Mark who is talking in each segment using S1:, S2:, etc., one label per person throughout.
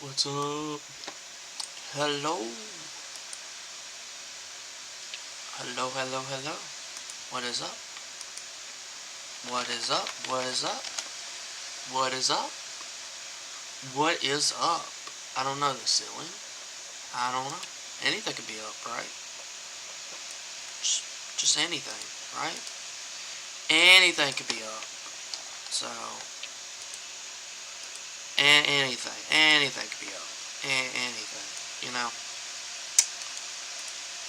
S1: What's up? Hello? Hello. What is up? What is up? What is up? What is up? What is up? I don't know the ceiling. I don't know. Anything could be up, right? Just anything, right? Anything could be up. So, anything could be up. Anything, you know.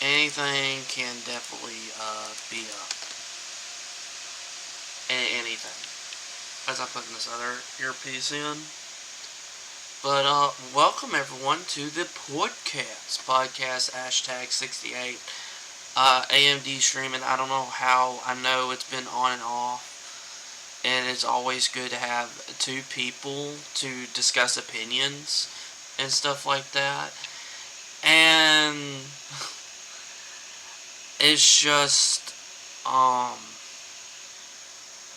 S1: Anything can definitely be up. Anything. As I put this other earpiece in. But welcome everyone to the podcast hashtag 68 AMD streaming. I don't know how. I know it's been on and off, and it's always good to have two people to discuss opinions and stuff like that. And it's just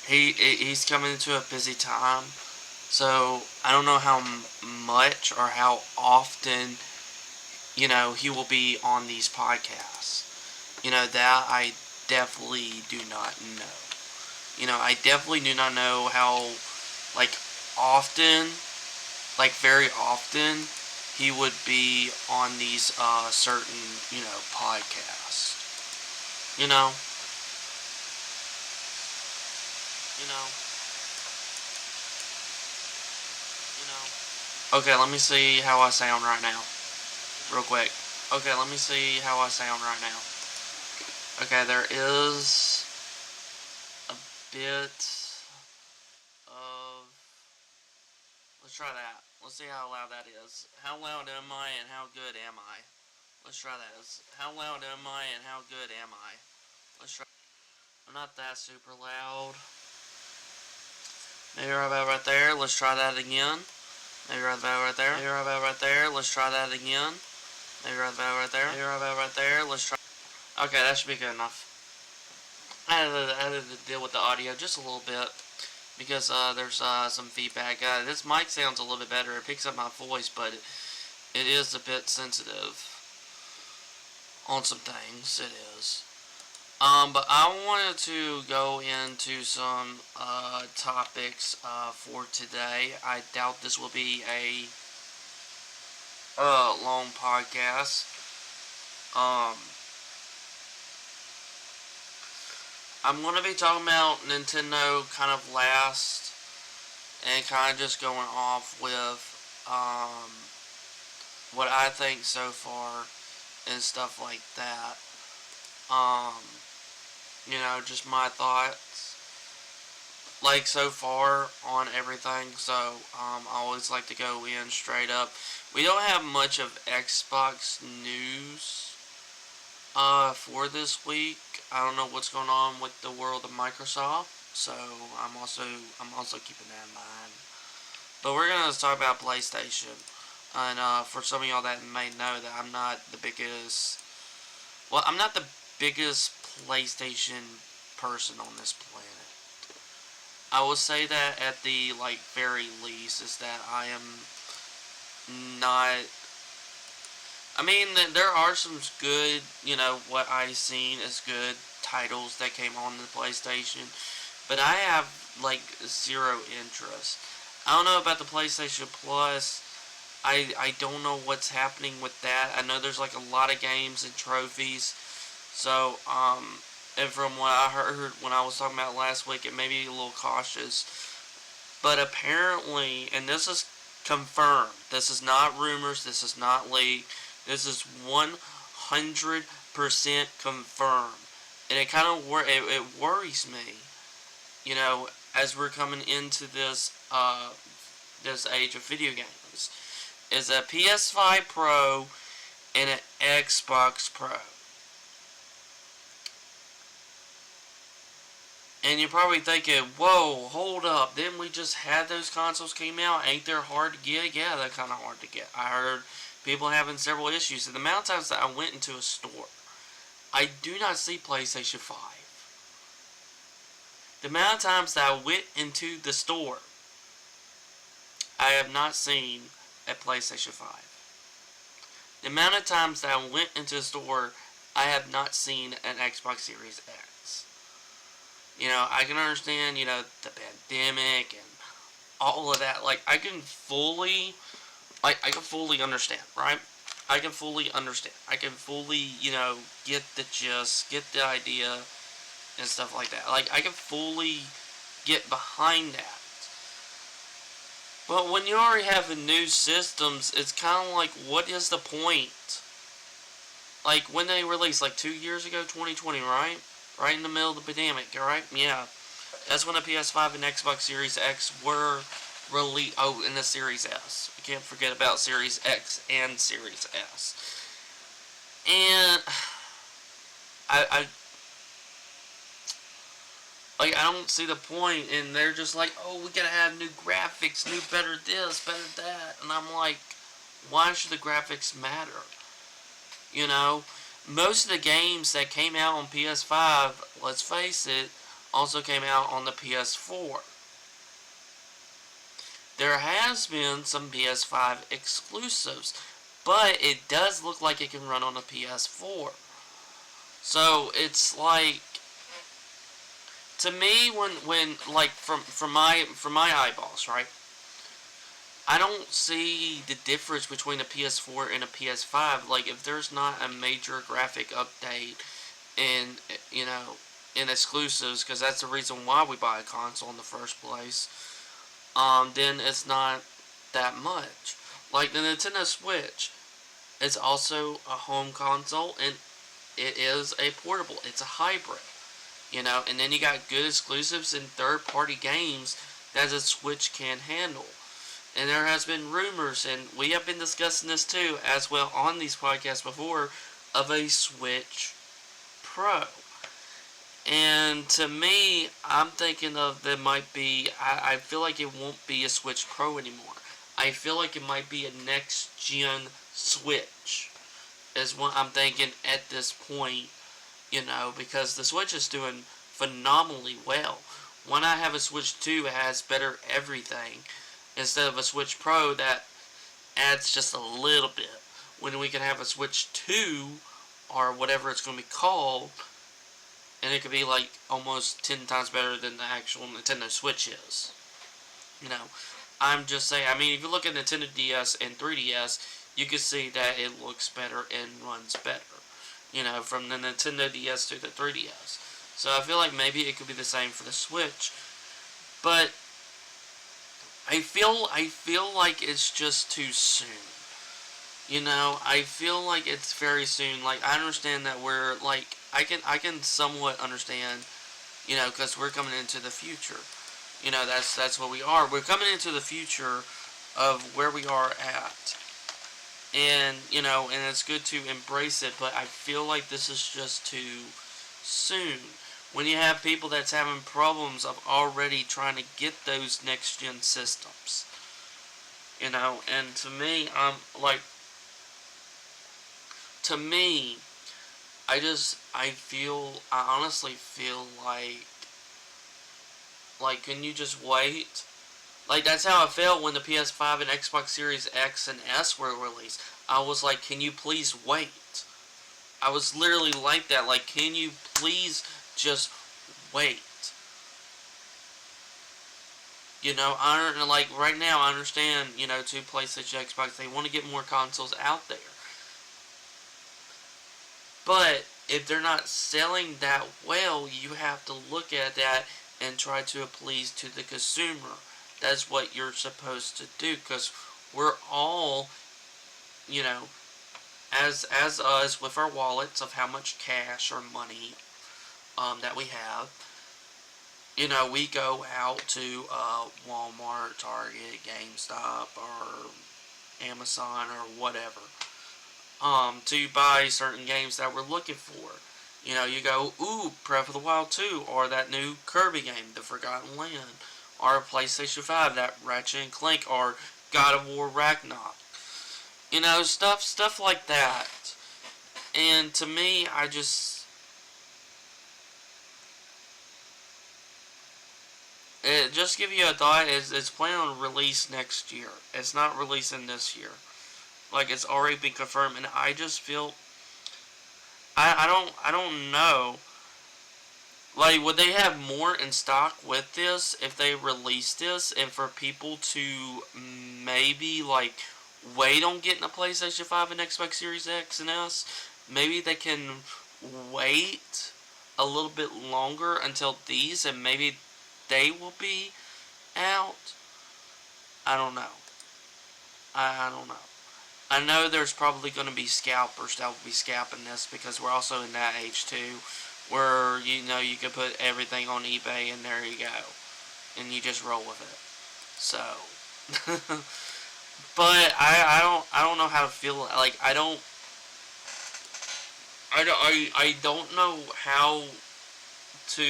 S1: he's coming into a busy time. So, I don't know how much or how often, he will be on these podcasts. That I definitely do not know. I definitely do not know how, often, very often, he would be on these, certain, podcasts. You know? You know? Okay, let me see how I sound right now. Real quick. Okay, let me see how I sound right now. Okay, there is a bit of... Let's try that. Let's see how loud that is. How loud am I and how good am I? Let's try that. How loud am I and how good am I? Let's try... I'm not that super loud. Maybe right there. Let's try that again. Maybe right there. Maybe right there. Let's try that again. Maybe right there. Maybe right there. Let's try. Okay, that should be good enough. I had to deal with the audio just a little bit because there's some feedback. This mic sounds a little bit better. It picks up my voice, but it is a bit sensitive on some things. It is. But I wanted to go into some topics for today. I doubt this will be a long podcast. I'm going to be talking about Nintendo kind of last and kind of just going off with what I think so far and stuff like that. Just my thoughts, so far on everything. So, I always like to go in straight up. We don't have much of Xbox news, for this week. I don't know what's going on with the world of Microsoft. So, I'm also keeping that in mind. But we're going to talk about PlayStation. And, for some of y'all that may know that I'm not the biggest PlayStation person on this planet. I will say that at the very least is that I am not. I mean, there are some good, what I've seen is good titles that came on the PlayStation, but I have zero interest. I don't know about the PlayStation Plus. I don't know what's happening with that. I know there's a lot of games and trophies. So, and from what I heard when I was talking about last week, it may be a little cautious. But apparently, and this is confirmed, this is not rumors, this is not leaked, this is 100% confirmed. And it kind of it worries me, as we're coming into this this age of video games, is a PS5 Pro and an Xbox Pro. And you're probably thinking, whoa, hold up, didn't we just have those consoles came out? Ain't they hard to get? Yeah, they're kind of hard to get. I heard people having several issues. And the amount of times that I went into a store, I do not see PlayStation 5. The amount of times that I went into the store, I have not seen a PlayStation 5. The amount of times that I went into the store, I have not seen an Xbox Series X. I can understand, the pandemic and all of that. Like, I can fully understand, right? I can fully understand. I can fully, get the gist, get the idea, and stuff like that. Like, I can fully get behind that. But when you already have new systems, it's kind of like, what is the point? Like, when they released, like 2 years ago, 2020, right? Right in the middle of the pandemic, right? Yeah. That's when the PS5 and Xbox Series X were released. Oh, and the Series S. We can't forget about Series X and Series S. And I don't see the point, and they're just like, oh, we gotta have new graphics, new better this, better that, and I'm like, why should the graphics matter? Most of the games that came out on PS5, let's face it, also came out on the PS4. There has been some PS5 exclusives, but it does look like it can run on a PS4. So it's like, to me, when like from my eyeballs, right? I don't see the difference between a PS4 and a PS5. Like, if there's not a major graphic update and in exclusives, because that's the reason why we buy a console in the first place, then it's not that much. Like the Nintendo Switch, it's also a home console, and it is a portable. It's a hybrid. And then you got good exclusives and third-party games that the Switch can handle. And there has been rumors, and we have been discussing this too, as well on these podcasts before, of a Switch Pro. And to me, I'm thinking of there might be, I feel like it won't be a Switch Pro anymore. I feel like it might be a next-gen Switch, is what I'm thinking at this point. Because the Switch is doing phenomenally well. When I have a Switch 2, it has better everything, instead of a Switch Pro that adds just a little bit. When we can have a Switch 2, or whatever it's going to be called, and it could be like almost 10 times better than the actual Nintendo Switch is. I'm just saying, if you look at Nintendo DS and 3DS, you can see that it looks better and runs better. From the Nintendo DS to the 3DS. So I feel like maybe it could be the same for the Switch. But I feel like it's just too soon. I feel like it's very soon. Like, I understand that we're like, I can somewhat understand, because we're coming into the future. That's what we are. We're coming into the future of where we are at. And, and it's good to embrace it, but I feel like this is just too soon. When you have people that's having problems of already trying to get those next-gen systems. And to me, I honestly feel like, can you just wait? Like, that's how I felt when the PS5 and Xbox Series X and S were released. I was like, can you please wait? I was literally like that. Like, can you please just wait? Right now, I understand, to PlayStation, Xbox, they want to get more consoles out there. But if they're not selling that well, you have to look at that and try to appease to the consumer. That's what you're supposed to do, because we're all, as us with our wallets of how much cash or money that we have, we go out to Walmart, Target, GameStop, or Amazon, or whatever, to buy certain games that we're looking for. You go, ooh, Breath of the Wild 2, or that new Kirby game, The Forgotten Land, or PlayStation 5, that Ratchet and Clank, or God of War Ragnarok. Stuff like that. And to me, just give you a thought, it's planned on release next year. It's not releasing this year. Like, it's already been confirmed, and I just feel, I don't know. Like, would they have more in stock with this if they released this, and for people to maybe, like, wait on getting a PlayStation 5 and Xbox Series X and S? Maybe they can wait a little bit longer until these, and maybe they will be out. I don't know. I don't know. I know there's probably going to be scalpers that will be scalping this, because we're also in that age too, where you can put everything on eBay and there you go, and you just roll with it. So, but I don't know how to feel. Like, I don't know how to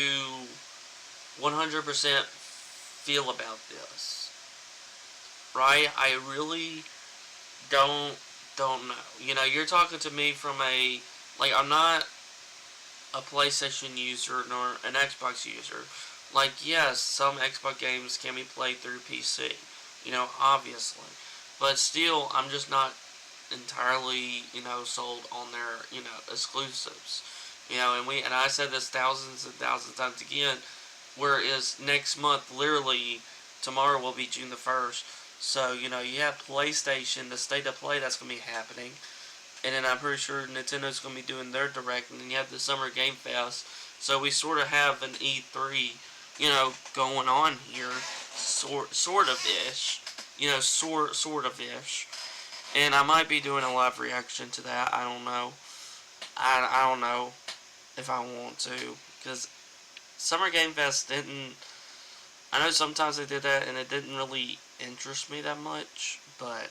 S1: 100% feel about this. Right? I really don't know. You're talking to me from I'm not a PlayStation user nor an Xbox user. Like, yes, some Xbox games can be played through PC, obviously. But still, I'm just not entirely, sold on their, exclusives. And I said this thousands and thousands of times again, whereas next month, literally, tomorrow will be June the 1st. So, you have PlayStation, the State of Play that's going to be happening. And then I'm pretty sure Nintendo's going to be doing their Direct. And then you have the Summer Game Fest. So we sort of have an E3, going on here. Sort of-ish. Sort of-ish. And I might be doing a live reaction to that. I don't know. I don't know if I want to. Because Summer Game Fest didn't... I know sometimes they did that and it didn't really interest me that much. But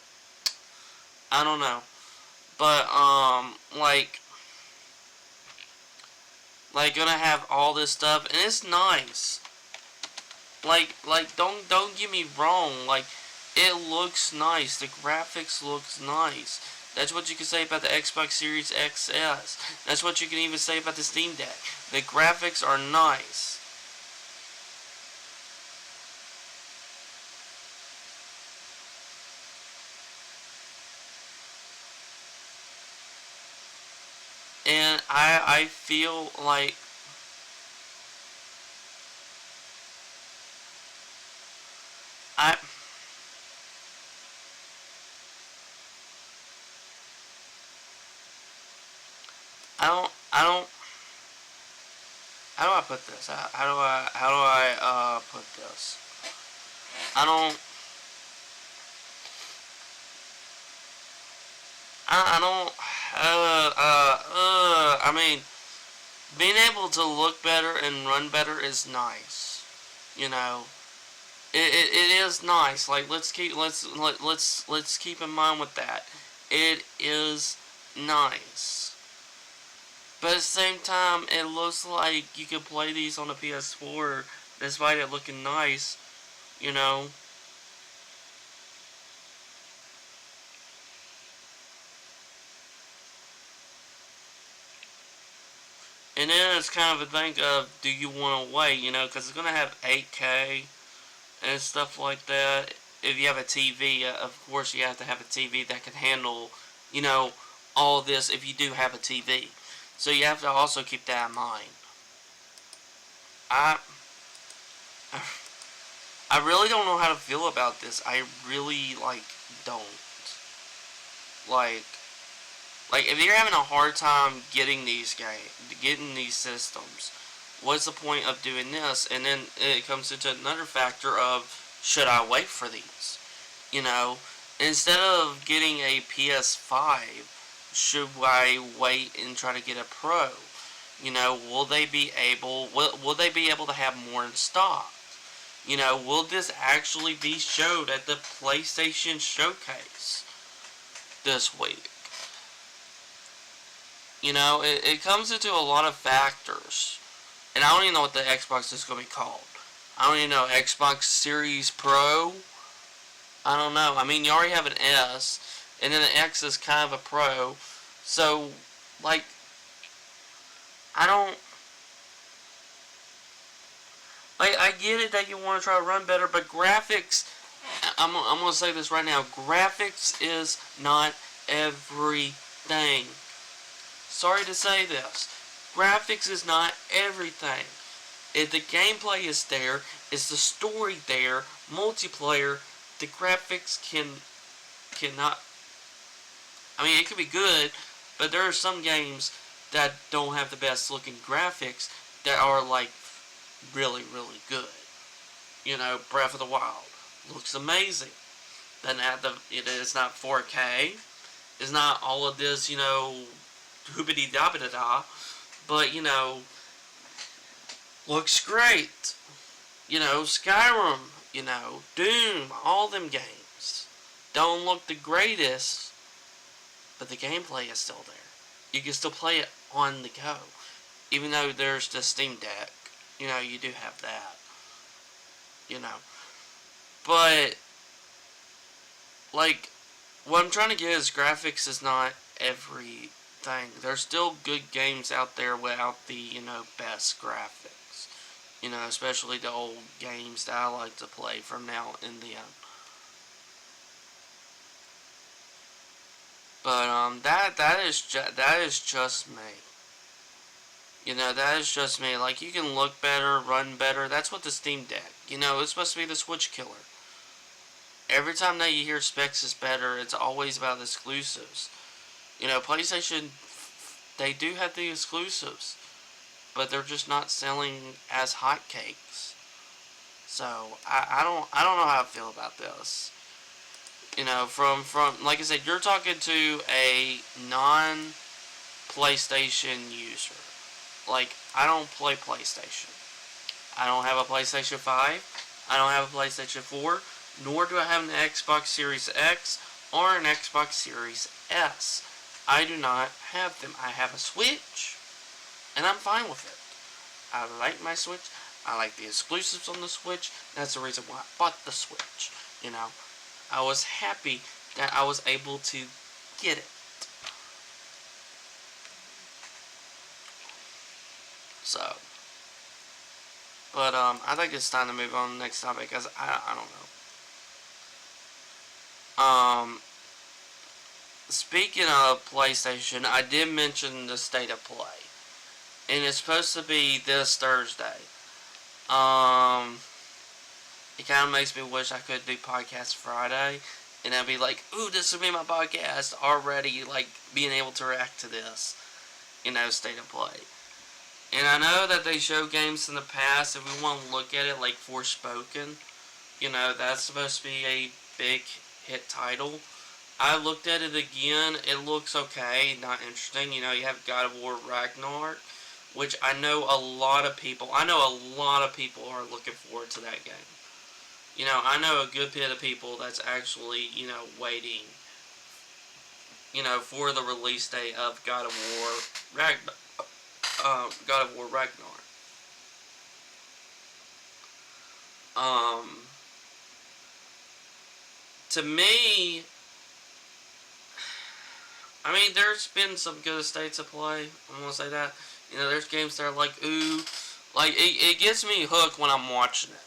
S1: I don't know. But, gonna have all this stuff, and it's nice. Don't get me wrong, it looks nice, the graphics looks nice. That's what you can say about the Xbox Series XS. That's what you can even say about the Steam Deck. The graphics are nice. And I feel like I I don't how do I put this? How do I put this? I don't I don't I mean, being able to look better and run better is nice. You know, it is nice. Like, let's keep in mind with that. It is nice. But at the same time, it looks like you could play these on a PS4 despite it looking nice, you know. And then it's kind of a thing of, do you want to wait, because it's going to have 8K and stuff like that. If you have a TV, of course you have to have a TV that can handle, you know, all this if you do have a TV. So you have to also keep that in mind. I I really don't know how to feel about this. I really, don't. Like, if you're having a hard time getting getting these systems, what's the point of doing this? And then it comes into another factor of, should I wait for these? You know, instead of getting a PS5, should I wait and try to get a Pro? You know, will they be able to have more in stock? You know, will this actually be showed at the PlayStation Showcase this week? You know, it comes into a lot of factors. And I don't even know what the Xbox is going to be called. I don't even know. Xbox Series Pro? I don't know. I mean, you already have an S, and then the X is kind of a Pro. So, I don't... Like, I get it that you want to try to run better, but graphics, I'm going to say this right now, graphics is not everything. Sorry to say this. Graphics is not everything. If the gameplay is there, is the story there, multiplayer, the graphics cannot. I mean, it could be good, but there are some games that don't have the best looking graphics that are like really, really good. You know, Breath of the Wild looks amazing. Then it is not 4K. It's not all of this, you know, hoobity da da da, but you know, looks great. You know, Skyrim, you know, Doom, all them games don't look the greatest, but the gameplay is still there. You can still play it on the go, even though there's the Steam Deck. You know, you do have that. You know, but like, what I'm trying to get is graphics is not everything. There's still good games out there without the, you know, best graphics. You know, especially the old games that I like to play from now and then. But that is just me. You know, that is just me. Like, you can look better, run better. That's what the Steam Deck. You know, it's supposed to be the Switch killer. Every time that you hear specs is better, it's always about the exclusives. You know, PlayStation, they do have the exclusives, but they're just not selling as hotcakes. So I don't know how I feel about this. You know, from like I said, you're talking to a non PlayStation user. Like, I don't play PlayStation. I don't have a PlayStation 5. I don't have a PlayStation 4. Nor do I have an Xbox Series X or an Xbox Series S. I do not have them. I have a Switch, and I'm fine with it. I like my Switch. I like the exclusives on the Switch. That's the reason why I bought the Switch. You know, I was happy that I was able to get it. So, but I think it's time to move on to the next topic because I don't know. Speaking of PlayStation, I did mention the state of play, and it's supposed to be this Thursday. It kind of makes me wish I could do podcast Friday, and I'd be like, ooh, this would be my podcast already, like being able to react to this, you know, state of play. And I know that they show games in the past. If we want to look at it like Forspoken, you know, that's supposed to be a big hit title. I looked at it again. It looks okay, not interesting. You know, you have God of War Ragnarok, which I know a lot of people are looking forward to that game. You know, I know a good bit of people that's actually, you know, waiting, you know, for the release date of God of War Ragnarok. Um, to me, I mean, there's been some good states of play. I'm gonna say that. You know, there's games that are like, ooh, like it gets me hooked when I'm watching it.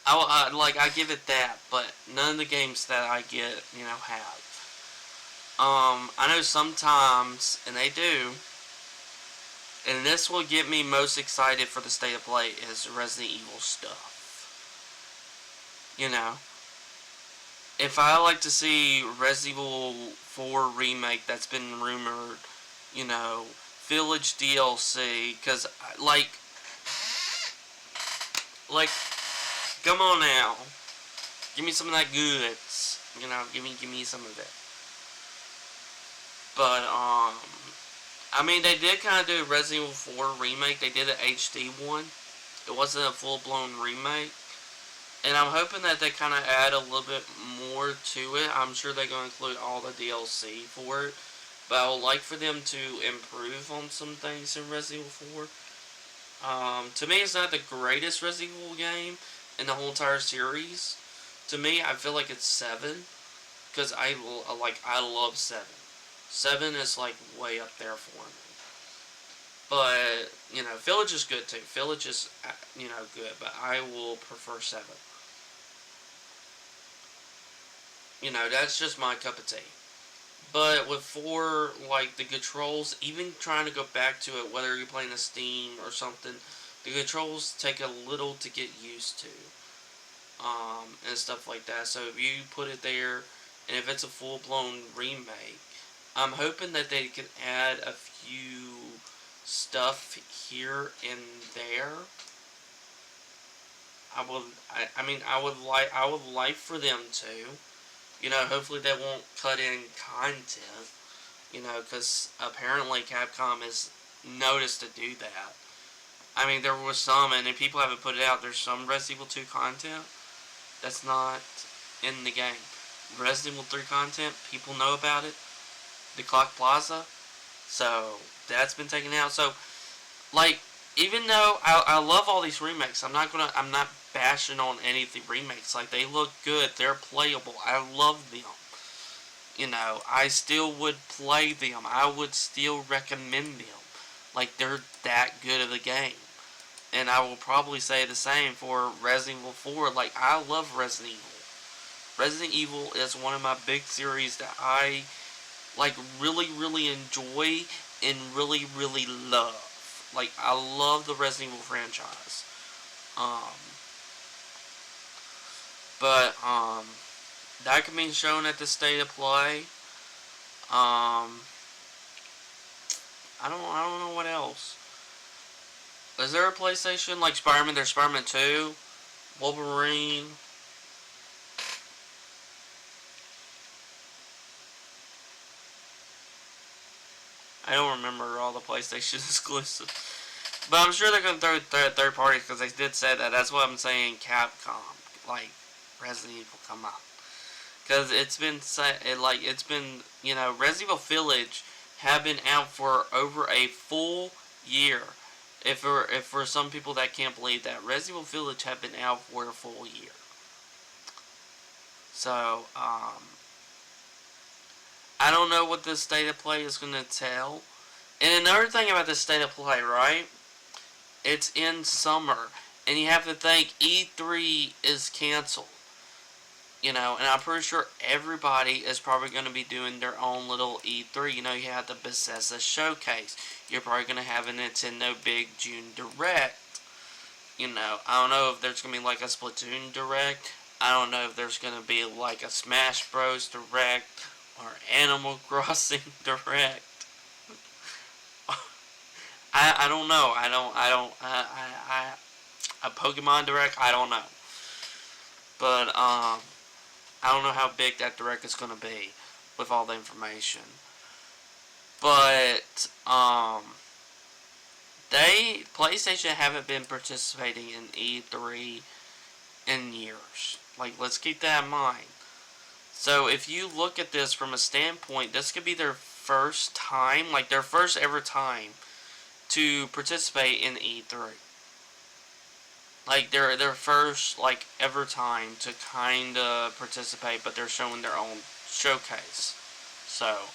S1: I give it that, but none of the games that I get, you know, have. I know sometimes, and they do, and this will get me most excited for the state of play is Resident Evil stuff. You know, if I like to see Resident Evil 4 remake that's been rumored, you know, Village DLC, because like, come on now, give me some of that goods, you know, give me some of it. But I mean, they did kind of do a Resident Evil 4 remake. They did an HD one. It wasn't a full blown remake. And I'm hoping that they kind of add a little bit more to it. I'm sure they're going to include all the DLC for it. But I would like for them to improve on some things in Resident Evil 4. To me, it's not the greatest Resident Evil game in the whole entire series. To me, I feel like it's 7. Because I love 7. 7 is like way up there for me. But, Village is good too. Village is, good, but I will prefer 7. That's just my cup of tea. But with 4, like, the controls, even trying to go back to it, whether you're playing a Steam or something, the controls take a little to get used to. And stuff like that. So if you put it there, and if it's a full-blown remake, I'm hoping that they can add a few stuff here and there. I would like for them to, hopefully they won't cut in content, because apparently Capcom is noticed to do that. I mean, there was some, and if people haven't put it out, there's some Resident Evil 2 content that's not in the game. Resident Evil 3 content, people know about it. The Clock Plaza, so that's been taken out. So, like, even though I love all these remakes, I'm not bashing on any of the remakes. Like, they look good, they're playable, I love them. I still would play them. I would still recommend them. Like, they're that good of a game. And I will probably say the same for Resident Evil 4. Like, I love Resident Evil. Resident Evil is one of my big series that I, like, really, really enjoy and really, really love. Like, I love the Resident Evil franchise. But that can be shown at the State of Play. I don't know what else. Is there a PlayStation like Spider-Man? There's Spider-Man 2, Wolverine. I don't remember all the PlayStation exclusives. But I'm sure they're going to throw third parties because they did say that. That's what I'm saying, Capcom. Like, Resident Evil, come on. Because it's been, Resident Evil Village have been out for over a full year. If for some people that can't believe that, Resident Evil Village have been out for a full year. So, I don't know what this State of Play is going to tell. And another thing about this State of Play, right? It's in summer. And you have to think E3 is canceled. And I'm pretty sure everybody is probably going to be doing their own little E3. You have the Bethesda Showcase. You're probably going to have a Nintendo Big June Direct. I don't know if there's going to be like a Splatoon Direct. I don't know if there's going to be like a Smash Bros. Direct or Animal Crossing Direct. I don't know. A Pokemon Direct, I don't know. But, I don't know how big that Direct is going to be with all the information. But, PlayStation haven't been participating in E3 in years. Like, let's keep that in mind. So, if you look at this from a standpoint, this could be their first time, like their first ever time to participate in E3. Like, their first, like, ever time to kind of participate, but they're showing their own showcase. So,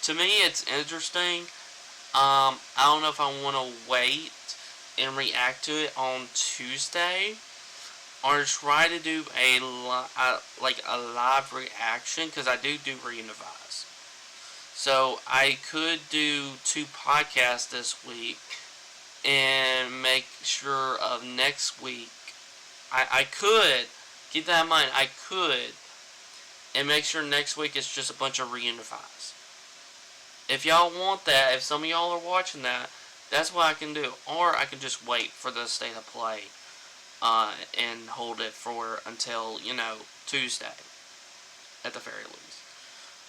S1: to me, it's interesting. I don't know if I want to wait and react to it on Tuesday, or try to do a live reaction, because I do Reunifies. So, I could do 2 podcasts this week, and make sure of next week, I could, keep that in mind, I could, and make sure next week it's just a bunch of Reunifies. If y'all want that, if some of y'all are watching that, that's what I can do. Or I can just wait for the State of Play, and hold it for until, Tuesday, at the very least.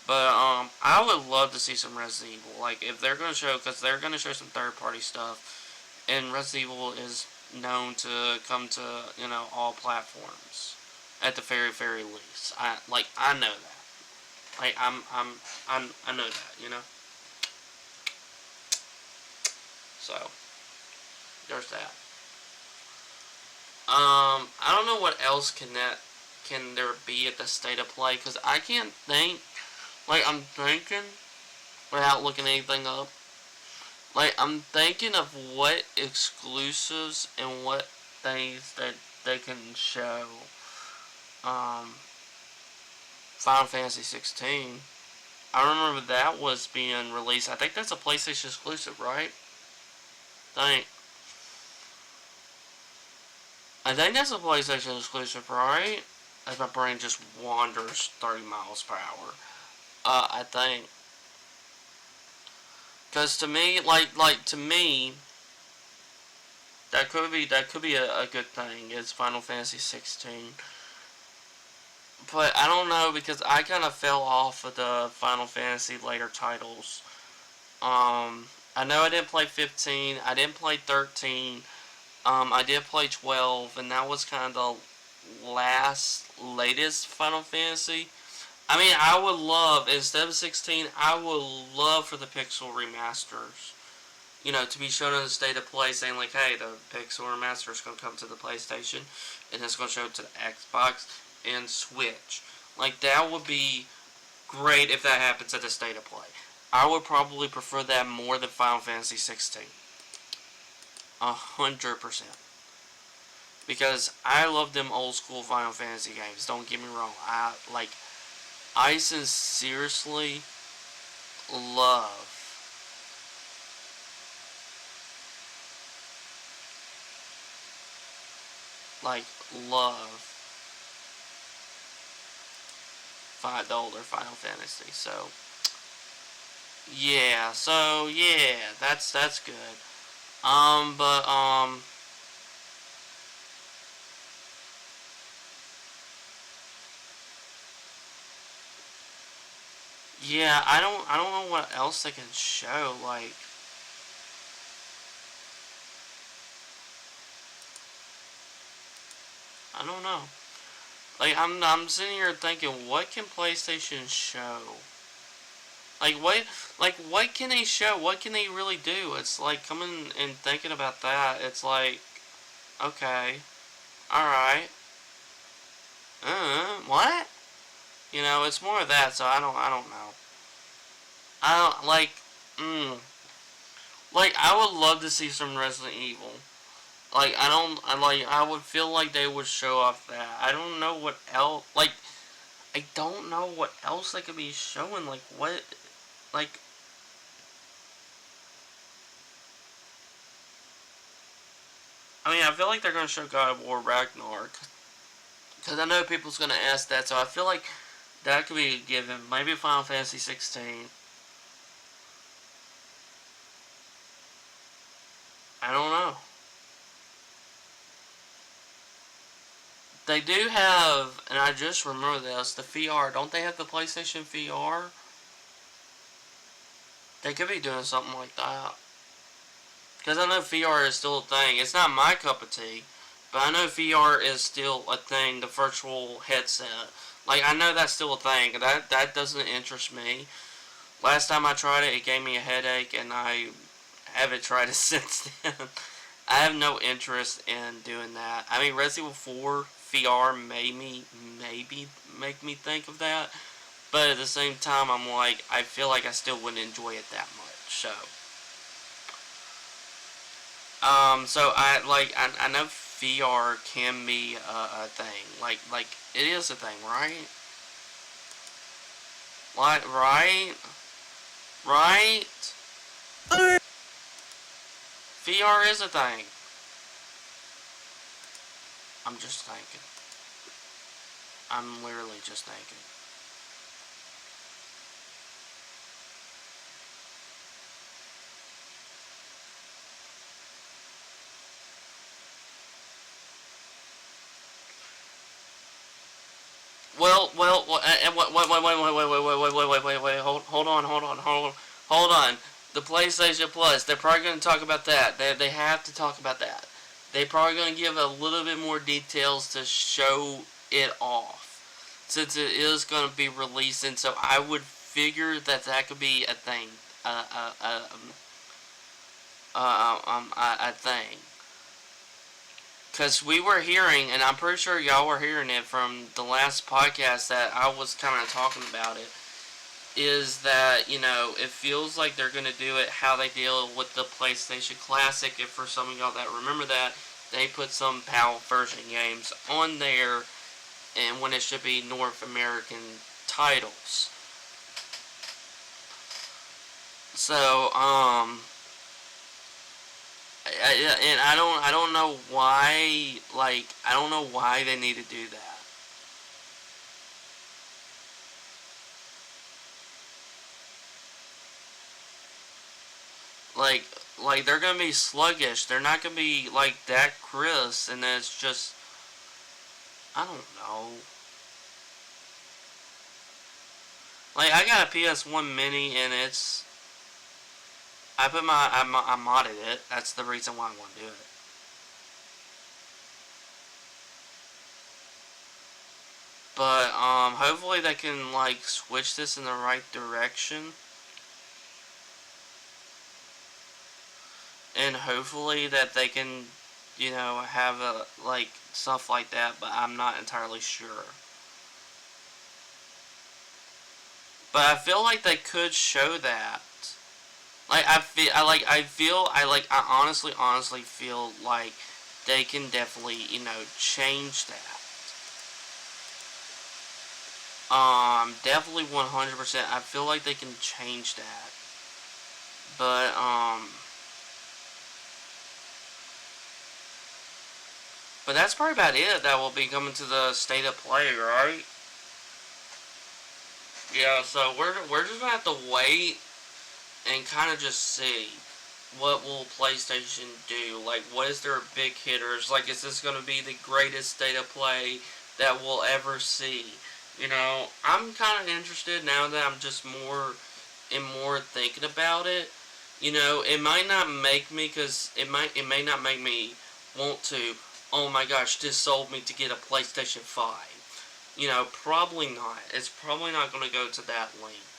S1: But, I would love to see some Resident Evil. Like, if they're going to show, because they're going to show some third-party stuff, and Resident Evil is known to come to, all platforms, at the very, very least. I know that. Like, I know that, So, there's that. I don't know what else can there be at the State of Play, because I can't think, like, I'm thinking, without looking anything up, Like, I'm thinking of what exclusives and what things that they can show. Final Fantasy 16. I remember that was being released. I think that's a PlayStation exclusive, right? Think. I think that's a PlayStation exclusive, right? As my brain just wanders 30 miles per hour. I think. Because to me, to me, that could be a good thing. It's Final Fantasy 16. But I don't know, because I kind of fell off of the Final Fantasy later titles. I know I didn't play 15. I didn't play 13. I did play 12, and that was kind of the latest Final Fantasy. I mean, I would love, instead of 16, I would love for the Pixel remasters, to be shown in the state of play, saying like, hey, the Pixel remaster is going to come to the PlayStation, and it's going to show it to the Xbox and Switch. Like, that would be great if that happens at the state of play. I would probably prefer that more than Final Fantasy 16. 100%. Because I love them old school Final Fantasy games. Don't get me wrong. I sincerely love love the older Final Fantasy. So yeah, that's good. But yeah, I don't know what else they can show. Like, I don't know. Like, I'm sitting here thinking, what can PlayStation show? What can they show? What can they really do? It's like, coming and thinking about that. It's like, okay, all right, what? It's more of that. So I don't know. I don't I would love to see some Resident Evil. I would feel like they would show off that. I don't know what else. I don't know what else they could be showing. Like, I mean, I feel like they're gonna show God of War Ragnarok, because I know people's gonna ask that. So I feel like that could be a given. Maybe Final Fantasy 16. I don't know. They do have, and I just remember this, the VR. Don't they have the PlayStation VR? They could be doing something like that. Because I know VR is still a thing. It's not my cup of tea, but I know VR is still a thing, the virtual headset. Like, I know that's still a thing. That doesn't interest me. Last time I tried it, it gave me a headache, and I haven't tried it since then. I have no interest in doing that. I mean, Resident Evil 4 VR maybe make me think of that, but at the same time, I'm like, I feel like I still wouldn't enjoy it that much. So I know VR can be a thing. Like it is a thing, right? Like, right. VR is a thing. I'm just thinking. I'm literally just thinking. Wait, hold on. The PlayStation Plus, they're probably going to talk about that. They have to talk about that. They're probably going to give a little bit more details to show it off, since it is going to be released, and so I would figure that could be a thing, a thing. Because we were hearing, and I'm pretty sure y'all were hearing it from the last podcast that I was kind of talking about it. is that, it feels like they're going to do it how they deal with the PlayStation Classic. If for some of y'all that remember that, they put some PAL version games on there, and when it should be North American titles. So, and I don't know why, I don't know why they need to do that. Like they're gonna be sluggish. They're not gonna be that crisp, and then it's just, I don't know. I got a PS1 Mini, and I modded it. That's the reason why I want to do it. But hopefully they can switch this in the right direction, and hopefully that they can, have stuff like that. But I'm not entirely sure. But I feel like they could show that. I honestly feel like they can definitely, change that. Definitely 100%. I feel like they can change that. But that's probably about it that will be coming to the State of Play, right? Yeah, so we're just gonna have to wait and kind of just see what will PlayStation do. What is their big hitters? Is this gonna be the greatest State of Play that we'll ever see? I'm kind of interested now that I'm just more and more thinking about it. It might not make me, cause it may not make me want to. Oh my gosh, this sold me to get a PlayStation 5. Probably not. It's probably not going to go to that length.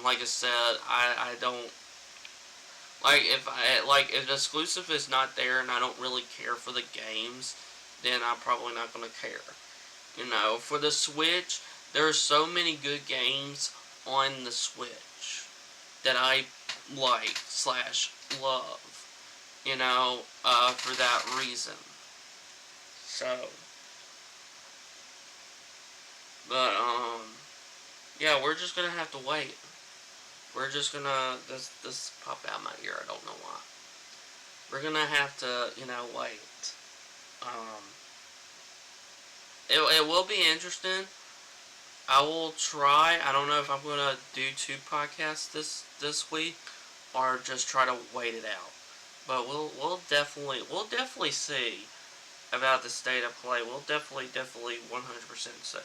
S1: Like I said, I don't if the exclusive is not there and I don't really care for the games, then I'm probably not going to care. For the Switch, there are so many good games on the Switch that I /love. For that reason. So, but yeah, we're just gonna have to wait. We're just gonna this popped out my ear. I don't know why. We're gonna have to wait. It will be interesting. I will try. I don't know if I'm gonna do 2 podcasts this week or just try to wait it out. But we'll definitely see about the State of Play. We'll definitely 100% see.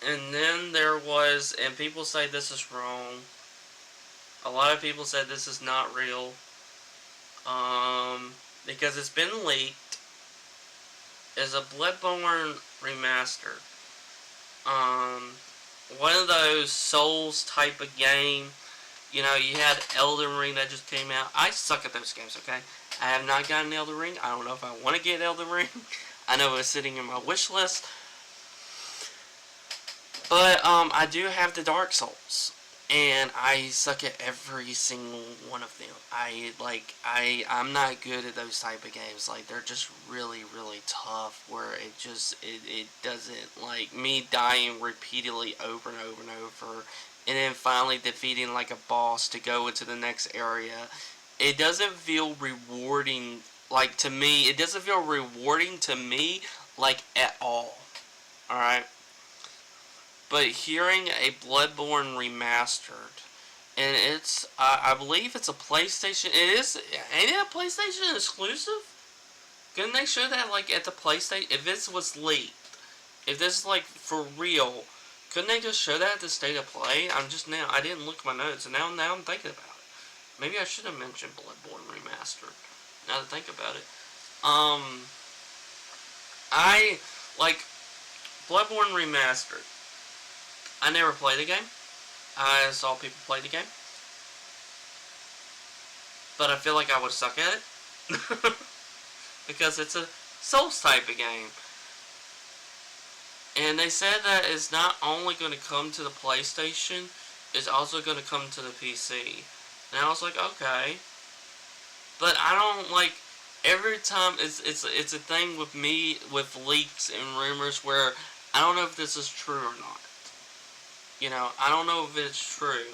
S1: And then there was, and people say this is wrong. A lot of people said this is not real. Because it's been leaked. Is a Bloodborne Remastered. One of those Souls type of game. You had Elden Ring that just came out. I suck at those games, okay? I have not gotten Elden Ring. I don't know if I want to get Elden Ring. I know it's sitting in my wish list. But, I do have the Dark Souls. And I suck at every single one of them. I'm not good at those type of games. They're just really, really tough, where it doesn't, me dying repeatedly over and over and over, and then finally defeating, a boss to go into the next area. It doesn't feel rewarding, to me. It doesn't feel rewarding to me, at all. Alright? But hearing a Bloodborne Remastered, and it's, I believe it's a PlayStation, ain't it a PlayStation exclusive? Couldn't they show that, at the PlayStation, if this was leaked, if this is, for real, couldn't they just show that at the State of Play? I didn't look at my notes, and now I'm thinking about it. Maybe I should have mentioned Bloodborne Remastered, now to think about it. Bloodborne Remastered. I never played the game. I saw people play the game. But I feel like I would suck at it. Because it's a Souls type of game. And they said that it's not only going to come to the PlayStation, it's also going to come to the PC. And I was like, okay. But I don't like, every time it's a thing with me with leaks and rumors where I don't know if this is true or not. You know, I don't know if it's true.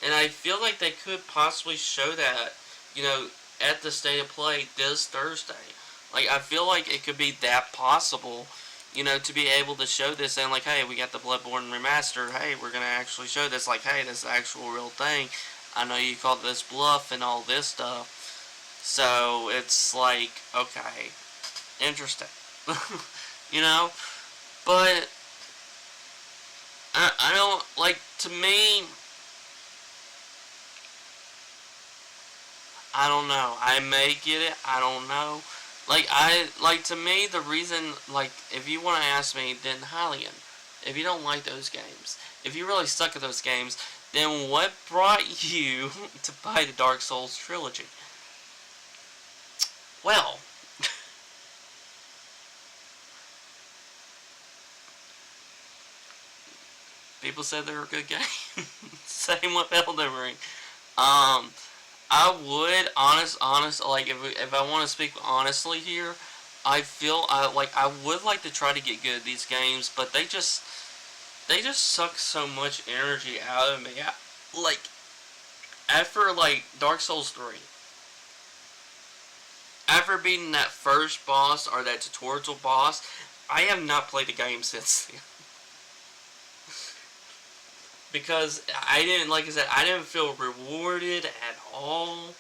S1: And I feel like they could possibly show that, you know, at the State of Play this Thursday. Like, I feel like it could be that possible, you know, to be able to show this and like, hey, we got the Bloodborne Remastered. Hey, we're going to actually show this. Like, hey, this is the actual real thing. I know you called this bluff and all this stuff. So, it's like, okay, interesting. You know? But, I don't, like, to me, I don't know. I may get it. I don't know. Like, to me, the reason, like, if you want to ask me, then Hylian, if you don't like those games, if you really suck at those games, then what brought you to buy the Dark Souls Trilogy? Well, people said they were a good game. Same with Elden Ring. I would, like, if I want to speak honestly here, I feel, I would like to try to get good at these games, but they just suck so much energy out of me. Like, after, like, Dark Souls 3, after beating that first boss, or that tutorial boss, I have not played the game since then. Because I didn't, like I said, I didn't feel rewarded at all,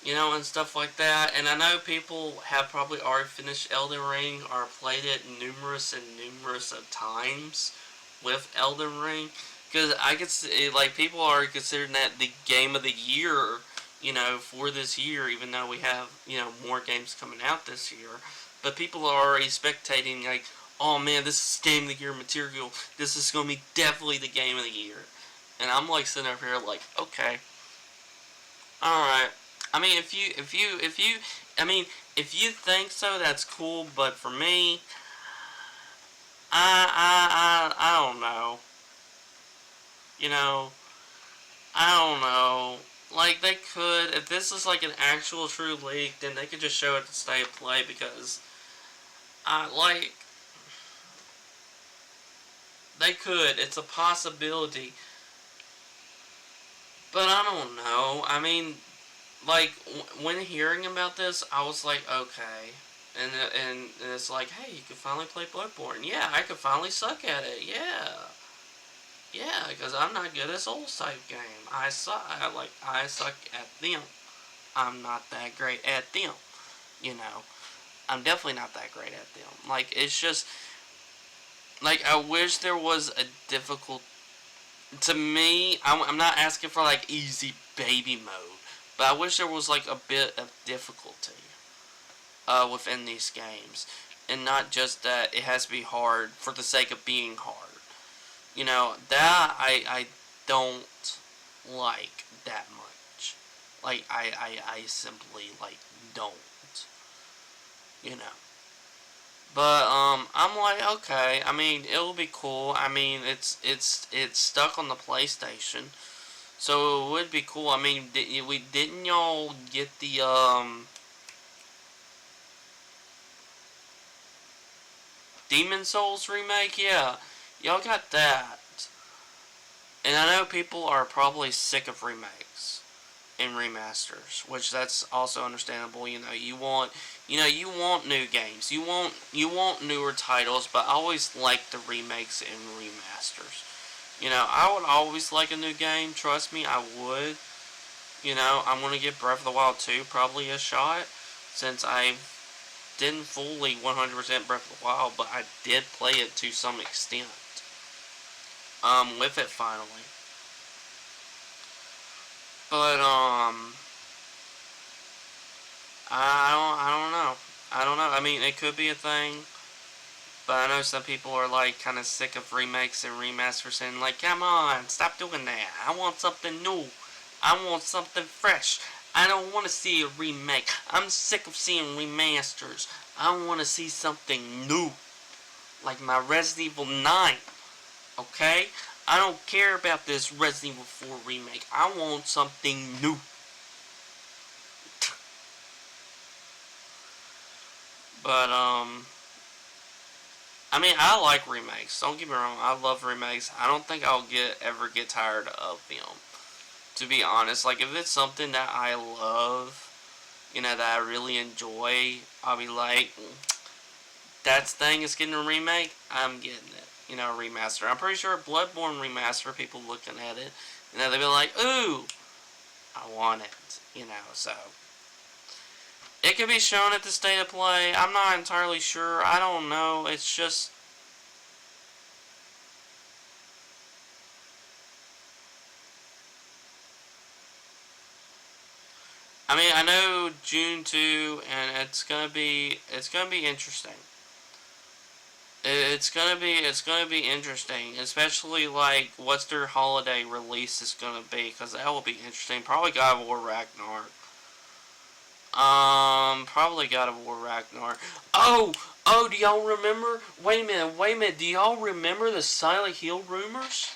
S1: you know, and stuff like that. And I know people have probably already finished Elden Ring or played it numerous of times with Elden Ring. Because I could see, like, people are considering that the game of the year, you know, for this year, even though we have, you know, more games coming out this year. But people are already spectating, like, oh man, this is game of the year material. This is going to be definitely the game of the year. And I'm like sitting over here like, okay. Alright. I mean, if you think so, that's cool, but for me, I don't know. You know, I don't know. Like, they could, if this is like an actual true leak, then they could just show it to State of Play, because they could. It's a possibility. But I don't know. I mean, like, when hearing about this, I was like, okay. And it's like, hey, you can finally play Bloodborne. Yeah, I could finally suck at it. Yeah. Yeah, because I'm not good at Souls type game. I suck at them. I'm not that great at them. You know. I'm definitely not that great at them. Like, it's just, like, I wish there was a difficult, to me, I'm not asking for, like, easy baby mode, but I wish there was, like, a bit of difficulty, within these games, and not just that it has to be hard for the sake of being hard. You know, that I don't like that much. Like, I simply, like, don't. You know. But, I'm like, okay, I mean, it'll be cool. I mean, it's stuck on the PlayStation, so it would be cool. I mean, didn't y'all get the, Demon Souls remake? Yeah, y'all got that. And I know people are probably sick of remakes and remasters, which that's also understandable. You want new games. You want newer titles, but I always like the remakes and remasters. I would always like a new game. Trust me, I would. I'm gonna give Breath of the Wild 2 probably a shot, since I didn't fully 100% Breath of the Wild, but I did play it to some extent. With it finally. But I don't know. I don't know. I mean, it could be a thing, but I know some people are like kind of sick of remakes and remasters, and like, come on, stop doing that. I want something new. I want something fresh. I don't want to see a remake. I'm sick of seeing remasters. I want to see something new. Like my Resident Evil 9. Okay? I don't care about this Resident Evil 4 remake. I want something new. But, I mean, I like remakes. Don't get me wrong. I love remakes. I don't think I'll ever get tired of them. To be honest, like, if it's something that I love, that I really enjoy, I'll be like, that thing is getting a remake, I'm getting it. A remaster. I'm pretty sure Bloodborne Remastered, people looking at it, they'll be like, ooh, I want it. So. It could be shown at the State of Play. I'm not entirely sure. I don't know. It's just... I mean, I know June 2, and it's gonna be interesting. It's gonna be interesting, especially like what's their holiday release is gonna be, because that will be interesting. Probably God of War Ragnarok. Probably God of War Ragnarok. Oh, do y'all remember? Wait a minute. Do y'all remember the Silent Hill rumors?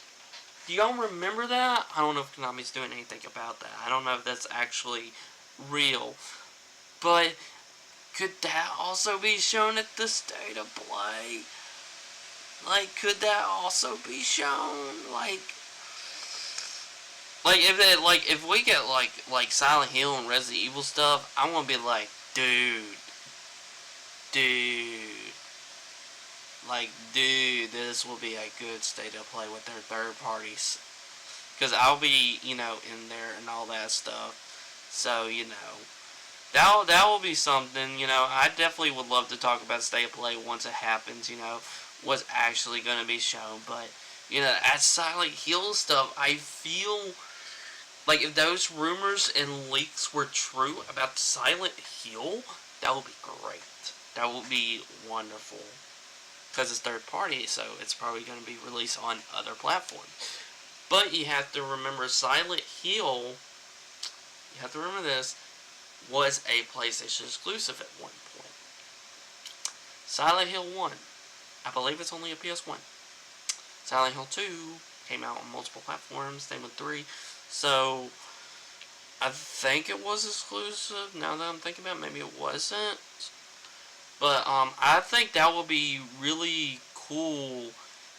S1: Do y'all remember that? I don't know if Konami's doing anything about that. I don't know if that's actually real. But could that also be shown at the State of Play? Like, could that also be shown? If we get like Silent Hill and Resident Evil stuff, I'm gonna be like, dude, this will be a good State of Play with their third parties, because I'll be in there and all that stuff. So that will be something. I definitely would love to talk about State of Play once it happens. What's actually gonna be shown, but as Silent Hill stuff, I feel like if those rumors and leaks were true about Silent Hill, that would be great. That would be wonderful. Because it's third party, so it's probably going to be released on other platforms. But you have to remember Silent Hill, you have to remember this, was a PlayStation exclusive at one point. Silent Hill 1, I believe it's only a PS1. Silent Hill 2 came out on multiple platforms, same with 3. So, I think it was exclusive. Now that I'm thinking about it, maybe it wasn't. But, I think that would be really cool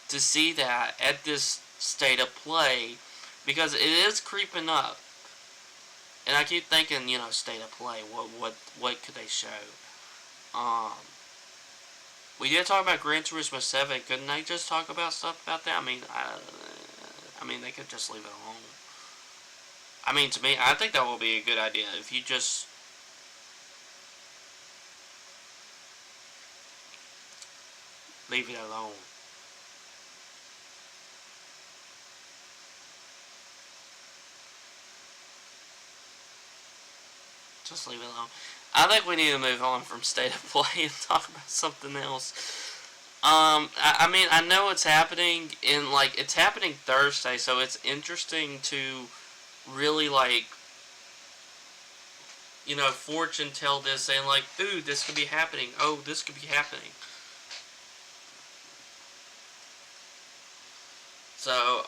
S1: to see that at this State of Play, because it is creeping up. And I keep thinking, State of Play, what could they show? We did talk about Gran Turismo 7. Couldn't they just talk about stuff about that? I mean, they could just leave it alone. To me, I think that would be a good idea if you just leave it alone. Just leave it alone. I think we need to move on from State of Play and talk about something else. I know it's happening it's happening Thursday, so it's interesting to really fortune tell this, saying ooh, this could be happening. Oh, this could be happening. So,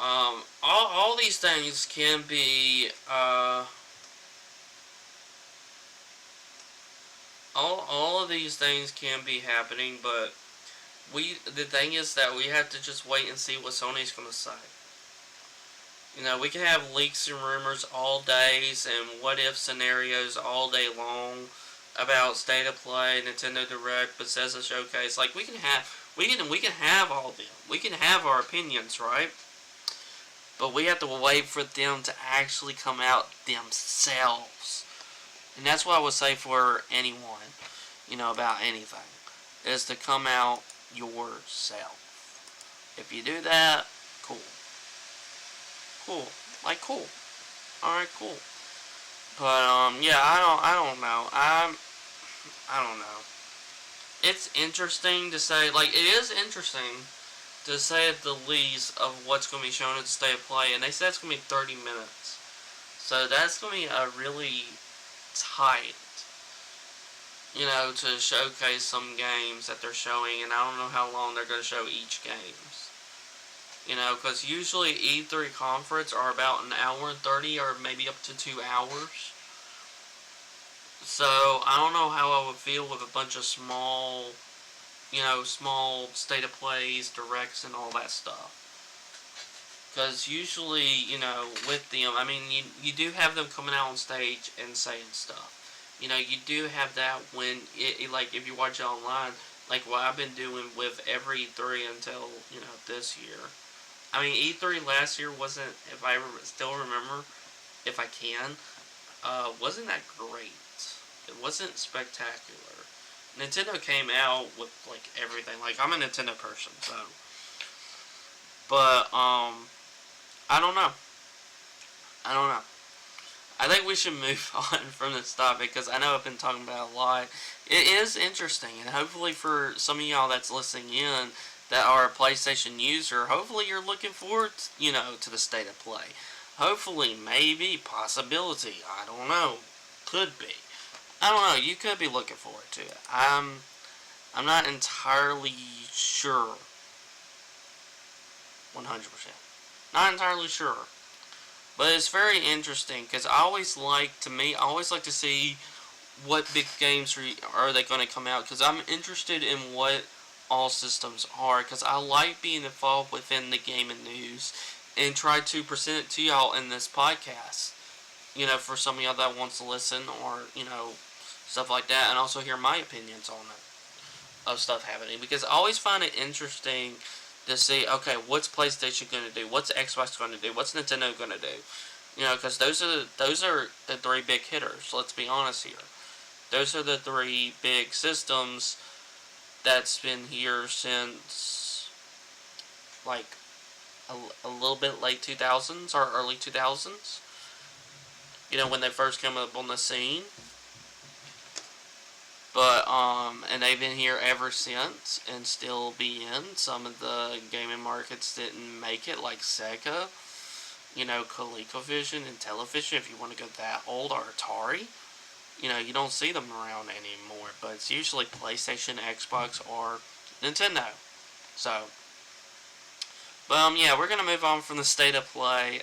S1: all these things can be, all of these things can be happening, but the thing is that we have to just wait and see what Sony's gonna say. We can have leaks and rumors all days and what if scenarios all day long about State of Play, Nintendo Direct, Bethesda Showcase. We can have all of them. We can have our opinions, right? But we have to wait for them to actually come out themselves. And that's what I would say for anyone, about anything, is to come out yourself. If you do that, cool. Cool. Cool. Alright, cool. But, yeah, I don't know. I don't know. It's interesting to say, it is interesting to say at the least of what's going to be shown at the State of Play, and they said it's going to be 30 minutes. So that's going to be a really tight, to showcase some games that they're showing, and I don't know how long they're going to show each games. Because usually E3 conference are about an hour and 30 or maybe up to 2 hours. So, I don't know how I would feel with a bunch of small state of plays, directs, and all that stuff. Because usually, with them, I mean, you do have them coming out on stage and saying stuff. You do have that when, like, if you watch it online, like what I've been doing with every E3 until, this year. I mean, E3 last year wasn't, if I still remember, if I can, wasn't that great. It wasn't spectacular. Nintendo came out with, like, everything. Like, I'm a Nintendo person, so. But, I don't know. I think we should move on from this topic, because I know I've been talking about it a lot. It is interesting, and hopefully for some of y'all that's listening in that are a PlayStation user, hopefully you're looking forward, to the state of play. Hopefully, maybe, possibility, I don't know, could be. I don't know, you could be looking forward to it. I'm not entirely sure. 100%. Not entirely sure. But it's very interesting, because I always like to see what big games are they going to come out, because I'm interested in what all systems are, because I like being involved within the gaming news and try to present it to y'all in this podcast. For some of y'all that wants to listen, or, stuff like that, and also hear my opinions on it, of stuff happening, because I always find it interesting to see, okay, what's PlayStation going to do, what's Xbox going to do, what's Nintendo going to do, because those are the three big hitters, let's be honest here. Those are the three big systems that's been here since, like, a little bit late 2000s, or early 2000s, when they first came up on the scene. But, and they've been here ever since, and still be in. Some of the gaming markets didn't make it, like Sega, ColecoVision, and Television, if you want to go that old, or Atari. You don't see them around anymore, but it's usually PlayStation, Xbox, or Nintendo. So, but, yeah, we're going to move on from the state of play.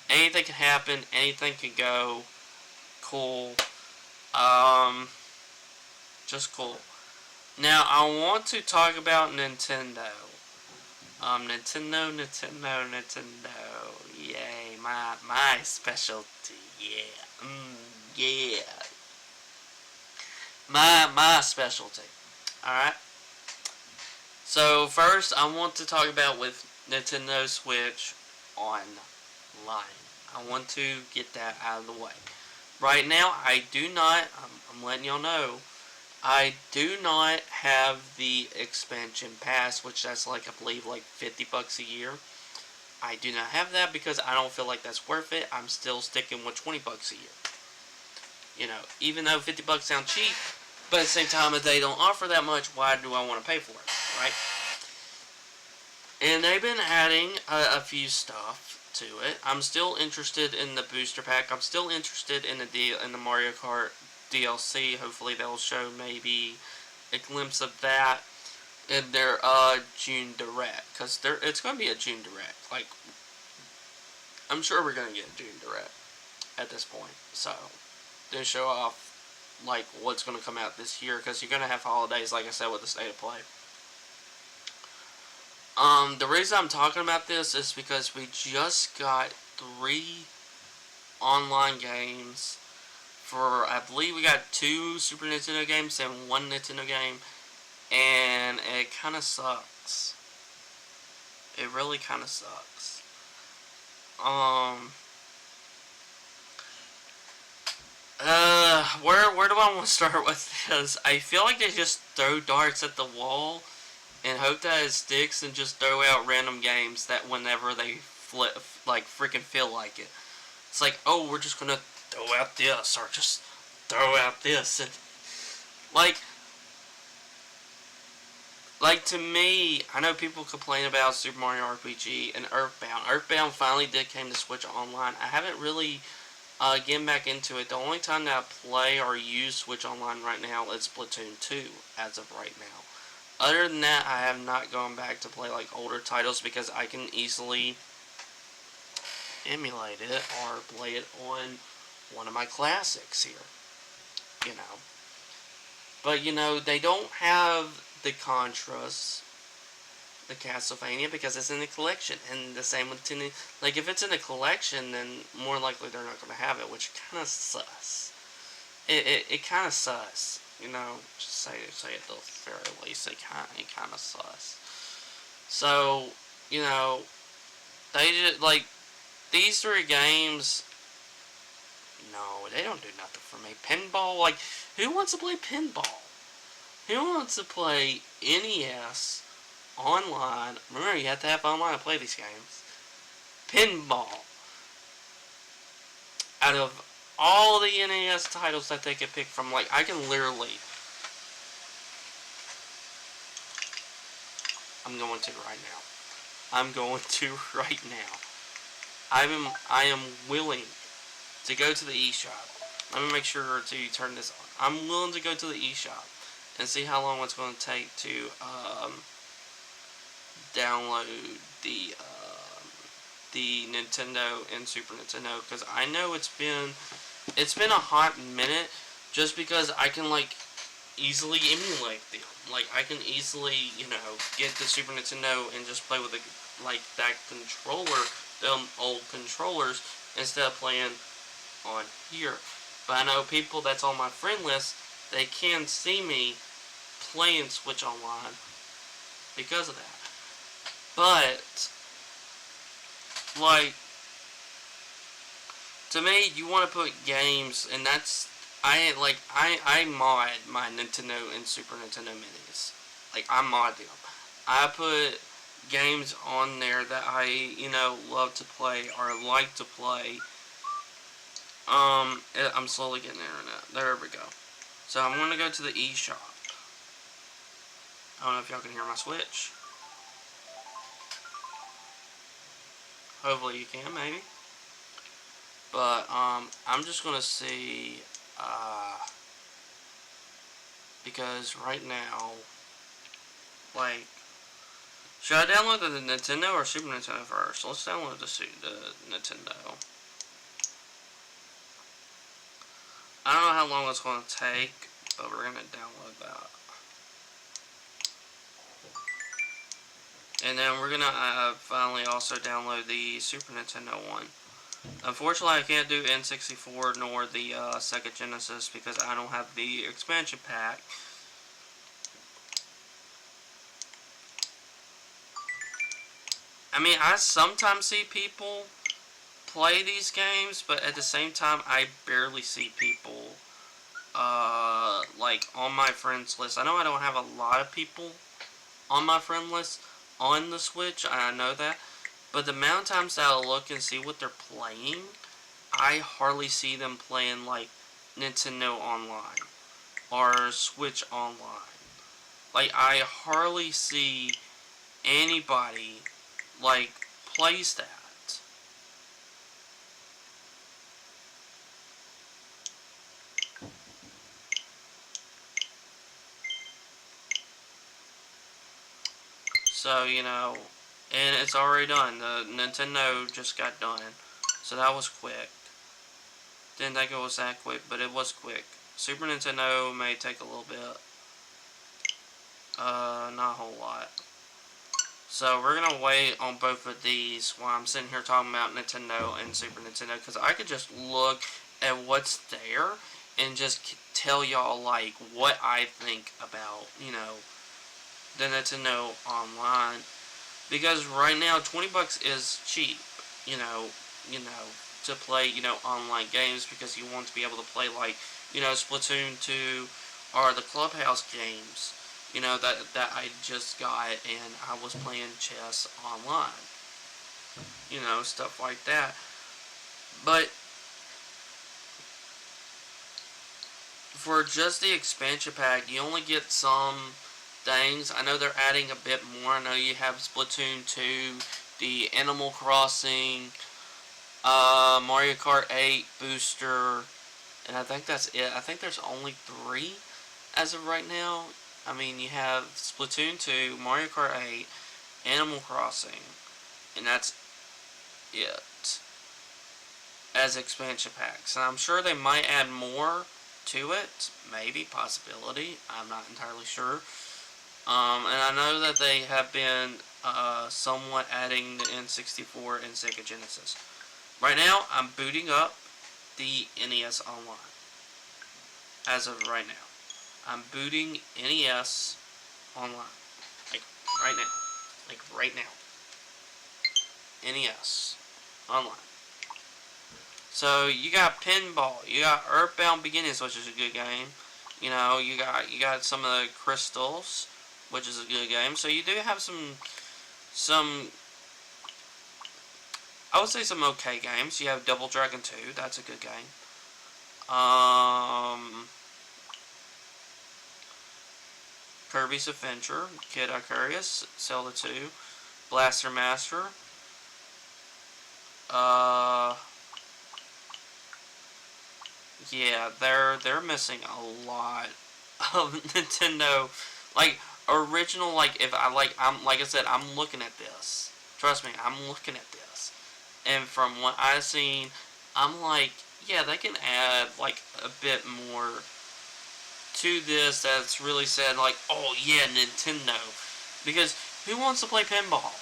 S1: Anything can happen, anything can go. Cool. Just cool. Now, I want to talk about Nintendo. Nintendo. Yay, my specialty. Yeah. Yeah. My specialty. Alright? So, first, I want to talk about with Nintendo Switch Online. I want to get that out of the way. Right now, I do not, I'm letting y'all know, I do not have the expansion pass, which that's like, I believe, like $50 a year. I do not have that because I don't feel like that's worth it. I'm still sticking with $20 a year. Even though $50 sounds cheap, but at the same time, if they don't offer that much, why do I want to pay for it, right? And they've been adding a few stuff to it. I'm still interested in the booster pack. I'm still interested in the Mario Kart DLC. Hopefully they'll show maybe a glimpse of that in their June Direct, because it's going to be a June Direct. Like, I'm sure we're going to get a June Direct at this point. So, they show off like what's going to come out this year, because you're going to have holidays, like I said, with the state of play. The reason I'm talking about this is because we just got 3 online games for, I believe we got 2 Super Nintendo games and 1 Nintendo game, and it kind of sucks. It really kind of sucks. Where do I want to start with this? I feel like they just throw darts at the wall and hope that it sticks, and just throw out random games that whenever they freaking feel like it. It's like, oh, we're just gonna throw out this, or just throw out this, and like to me, I know people complain about Super Mario RPG and Earthbound. Earthbound finally did came to Switch Online. I haven't really getting back into it, the only time that I play or use Switch Online right now is Splatoon 2, as of right now. Other than that, I have not gone back to play like older titles because I can easily emulate it or play it on one of my classics here, you know. But, you know, they don't have the Contras, the Castlevania, because it's in the collection. And the same with TNL. Like, if it's in the collection, then more likely they're not going to have it, which kind of sus. It kind of sus. You know, just say it the very least. It kind of sus. So, you know, they just, like, these three games, no, they don't do nothing for me. Pinball, like, who wants to play pinball? Who wants to play NES online? Remember, you have to have online to play these games. Pinball. Out of all the NES titles that they could pick from, like, I can literally... I'm going to right now. I am willing to go to the eShop. Let me make sure to turn this on. I'm willing to go to the eShop and see how long it's going to take to download the Nintendo and Super Nintendo, because I know it's been a hot minute, just because I can like easily emulate them. Like, I can easily, you know, get the Super Nintendo and just play with that controller, them old controllers, instead of playing on here. But I know people that's on my friend list, they can see me playing Switch Online because of that. But, like, to me, you want to put games, and that's, I mod my Nintendo and Super Nintendo minis. Like, I mod them. I put games on there that I, you know, love to play or like to play. I'm slowly getting internet. There we go. So I'm going to go to the eShop. I don't know if y'all can hear my Switch. Hopefully you can, maybe. But, I'm just going to see, because right now, like, should I download the Nintendo or Super Nintendo first? Let's download the Nintendo. I don't know how long it's going to take, but we're going to download that. And then we're going to finally also download the Super Nintendo one. Unfortunately, I can't do N64 nor the Sega Genesis because I don't have the expansion pack. I mean, I sometimes see people play these games, but at the same time, I barely see people, like, on my friends list. I know I don't have a lot of people on my friend list on the Switch, I know that, but the amount of times that I'll look and see what they're playing, I hardly see them playing, like, Nintendo Online, or Switch Online. Like, I hardly see anybody, like, plays that. So, you know, and it's already done. The Nintendo just got done. So that was quick. Didn't think it was that quick, but it was quick. Super Nintendo may take a little bit. Not a whole lot. So we're going to wait on both of these while I'm sitting here talking about Nintendo and Super Nintendo, because I could just look at what's there and just tell y'all, like, what I think about, you know, the Nintendo Online, because right now $20 is cheap, you know, to play, you know, online games, because you want to be able to play, like, you know, Splatoon 2 or the Clubhouse games, you know, that I just got, and I was playing chess online, you know, stuff like that. But for just the expansion pack, you only get some things. I know they're adding a bit more. I know you have Splatoon 2, the Animal Crossing, Mario Kart 8 Booster, and I think that's it. I think there's only 3 as of right now. I mean, you have Splatoon 2, Mario Kart 8, Animal Crossing, and that's it as expansion packs. And I'm sure they might add more to it. Maybe, possibility. I'm not entirely sure. And I know that they have been somewhat adding the N64 and Sega Genesis. Right now, I'm booting up the NES Online. As of right now. I'm booting NES Online. Like, right now. Like, right now. NES Online. So, you got Pinball. You got Earthbound Beginnings, which is a good game. You know, you got some of the Crystals, which is a good game. So, you do have some I would say some okay games. You have Double Dragon 2. That's a good game. Kirby's Adventure, Kid Icarus, Zelda 2, Blaster Master. Yeah, they're missing a lot of Nintendo, like original. Like if like I said, I'm looking at this. Trust me, I'm looking at this, and from what I've seen, I'm like, yeah, they can add like a bit more to this that's really said like, oh yeah, Nintendo, because who wants to play pinball?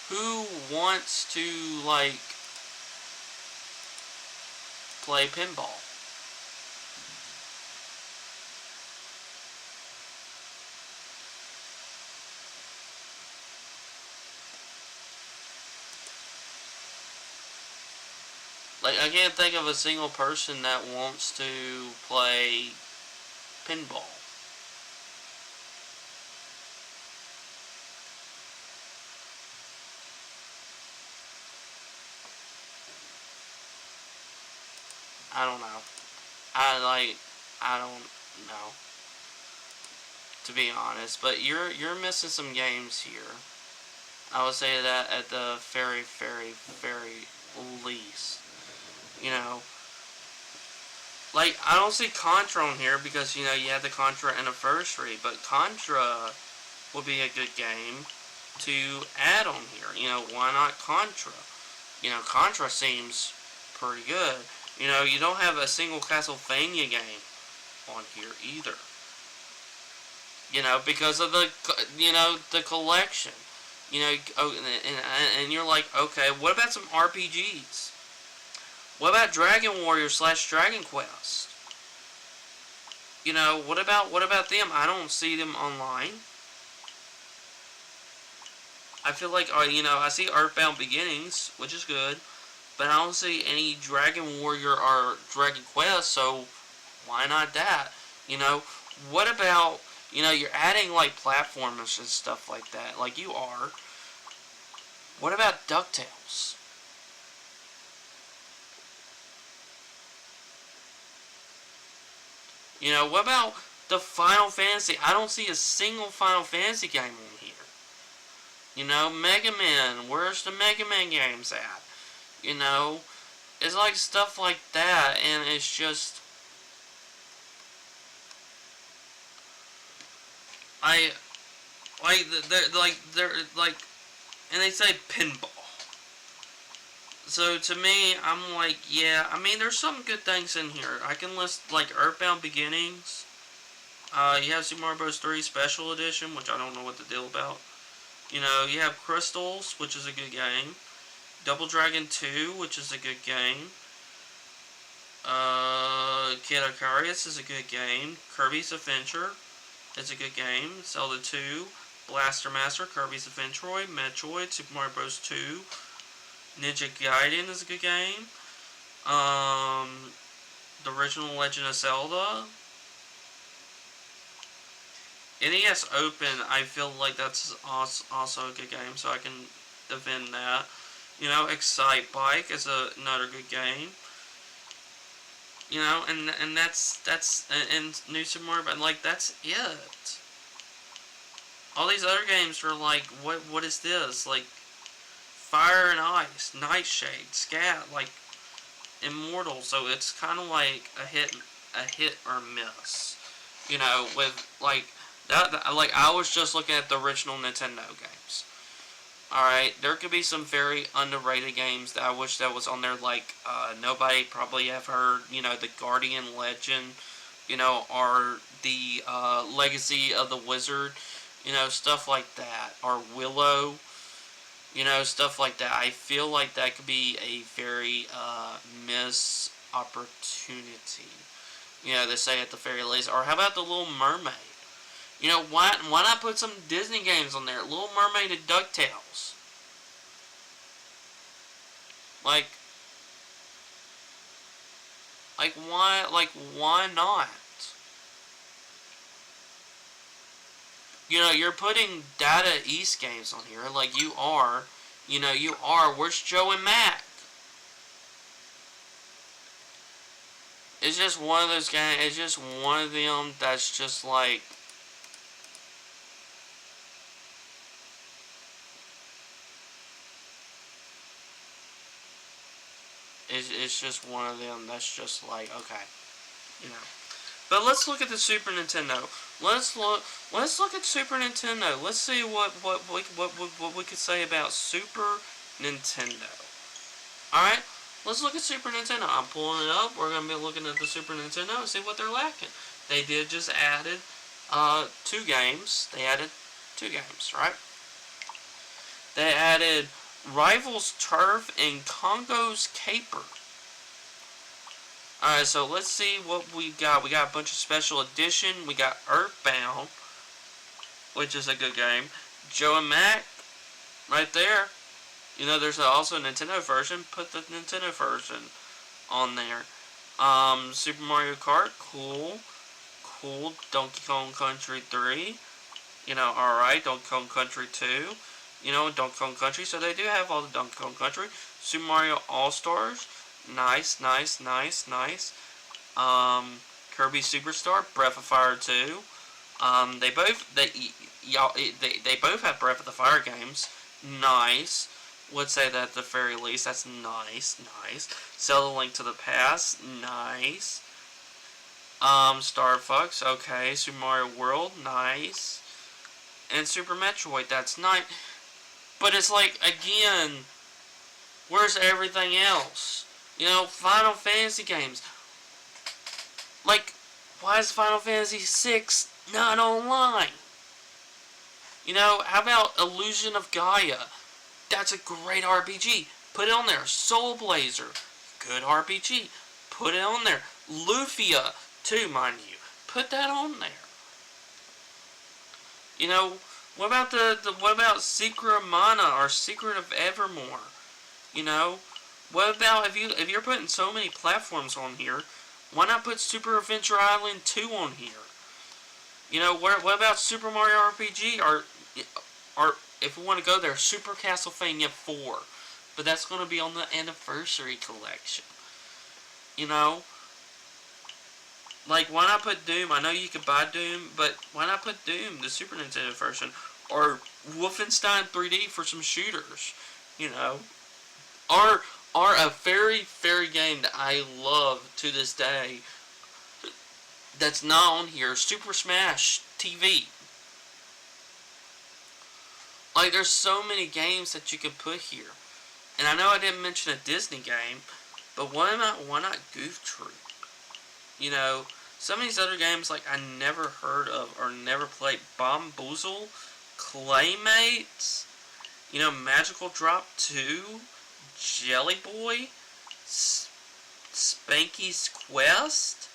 S1: Who wants to like play pinball? Like, I can't think of a single person that wants to play pinball. I don't know. I don't know. To be honest, but you're missing some games here. I would say that at the very, very, very least. You know, like, I don't see Contra on here because, you know, you had the Contra Anniversary, but Contra would be a good game to add on here. You know, why not Contra? You know, Contra seems pretty good. You know, you don't have a single Castlevania game on here either. You know, because of the, you know, the collection. You know, and you're like, okay, what about some RPGs? What about Dragon Warrior / Dragon Quest? You know, what about them? I don't see them online. I feel like, you know, I see Earthbound Beginnings, which is good, but I don't see any Dragon Warrior or Dragon Quest, so why not that? You know, what about, you know, you're adding like platformers and stuff like that, like you are. What about DuckTales? You know, what about the Final Fantasy? I don't see a single Final Fantasy game on here. You know, Mega Man, where's the Mega Man games at? You know, it's like stuff like that, and it's just, I, they're like, and they say pinball. So to me, I'm like, yeah, I mean, there's some good things in here. I can list, like, Earthbound Beginnings. You have Super Mario Bros. 3 Special Edition, which I don't know what the deal about. You know, you have Crystals, which is a good game. Double Dragon 2, which is a good game. Kid Icarus is a good game. Kirby's Adventure is a good game. Zelda 2, Blaster Master, Kirby's Adventure, Metroid, Super Mario Bros. 2, Ninja Gaiden is a good game. The original Legend of Zelda. NES Open, I feel like that's also a good game, so I can defend that. You know, Excite Bike is another good game. You know, and that's and New Super Mario, but like that's it. All these other games are like, what is this? Like, Fire and Ice, Nightshade, Scat, like, Immortal. So it's kind of like a hit or miss. You know, with, like, like, I was just looking at the original Nintendo games. Alright, there could be some very underrated games that I wish that was on there, like, nobody probably have heard, you know, the Guardian Legend, you know, or the, Legacy of the Wizard, you know, stuff like that, or Willow, you know, stuff like that. I feel like that could be a very, missed opportunity, you know, to say at the very least. Or how about the Little Mermaid? You know, why not put some Disney games on there? Little Mermaid and DuckTales. Like, why not? You know, you're putting Data East games on here, like you are. You know, you are. Where's Joe and Mac? It's just one of those games. It's just one of them that's just like. It's just one of them that's just like, okay, you know. But let's look at the Super Nintendo. Let's look at Super Nintendo. Let's see what we could say about Super Nintendo. All right, let's look at Super Nintendo. I'm pulling it up. We're gonna be looking at the Super Nintendo and see what they're lacking. They did just added 2 games. They added 2 games, right? They added Rivals Turf and Congo's Caper. Alright, so let's see what we got. We got a bunch of special edition. We got Earthbound, which is a good game. Joe and Mac, right there. You know, there's also a Nintendo version. Put the Nintendo version on there. Super Mario Kart, cool. Cool. Donkey Kong Country 3. You know, alright. Donkey Kong Country 2. You know, Donkey Kong Country. So they do have all the Donkey Kong Country. Super Mario All-Stars. Nice. Kirby Superstar, Breath of Fire 2. They both have Breath of the Fire games. Nice. Would say that at the very least. That's nice. Zelda Link to the Past. Nice. Star Fox. Okay. Super Mario World. Nice. And Super Metroid. That's nice. But it's like, again, where's everything else? You know, Final Fantasy games. Like, why is Final Fantasy VI not online? You know, how about Illusion of Gaia? That's a great RPG. Put it on there. Soul Blazer. Good RPG. Put it on there. Lufia, too, mind you. Put that on there. You know, what about Secret of Mana or Secret of Evermore? You know, what about if you're putting so many platforms on here, why not put Super Adventure Island 2 on here? You know, what about Super Mario RPG or if we want to go there, Super Castlevania 4, but that's going to be on the Anniversary Collection. You know, like, why not put Doom? I know you could buy Doom, but why not put Doom, the Super Nintendo version, or Wolfenstein 3D for some shooters? You know, or a very game that I love to this day that's not on here, Super Smash TV. Like, there's so many games that you could put here. And I know I didn't mention a Disney game, but why not Goof Troop? You know, some of these other games, like, I never heard of or never played. Bomboozle, Claymates, you know, Magical Drop 2, Jelly Boy, Spanky's Quest,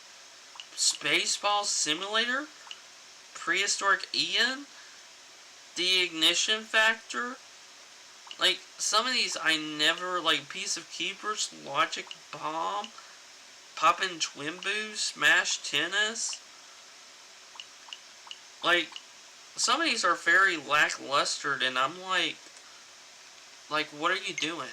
S1: Spaceball Simulator, Prehistoric Ian, The Ignition Factor. Like, some of these I never, like, Piece of Keepers, Logic Bomb, Poppin' Twinboo, Smash Tennis. Like, some of these are very lackluster, and I'm like, what are you doing?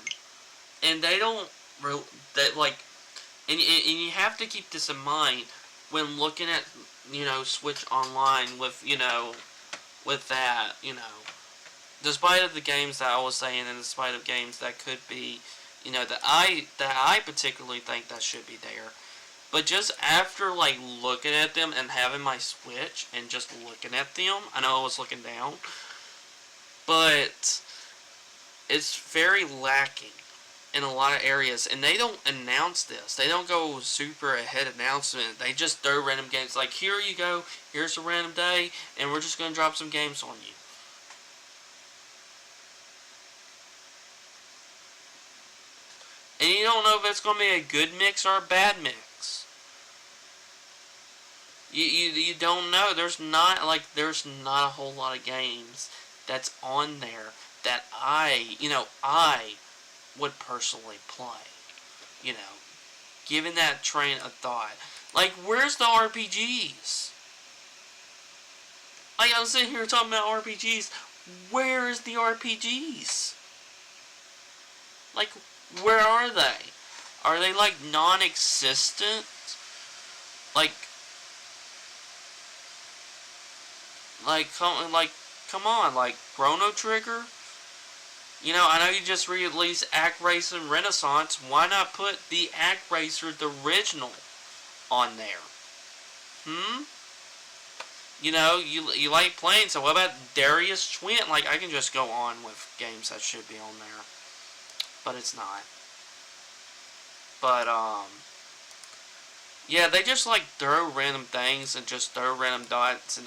S1: And they don't, and you have to keep this in mind when looking at, you know, Switch Online with, you know, with that, despite of the games that I was saying, and despite of games that could be, that I particularly think that should be there. But just after, like, looking at them and having my Switch and just looking at them, I know I was looking down, but it's very lacking in a lot of areas, and they don't announce this. They don't go super ahead announcement. They just throw random games, like, here you go, here's a random day, and we're just going to drop some games on you. And you don't know if it's going to be a good mix or a bad mix. You don't know. There's not a whole lot of games that's on there that I would personally play. Given that train of thought. Like, where's the RPGs? Like, I'm sitting here talking about RPGs. Where is the RPGs? Like, where are they? Are they, like, non-existent? Like, come on, like, Chrono Trigger? I know you just released Act Racer Renaissance. Why not put the Act Racer, the original, on there? You like playing, so what about Darius Twin? Like, I can just go on with games that should be on there. But it's not. But, yeah, they just, like, throw random things and just throw random darts.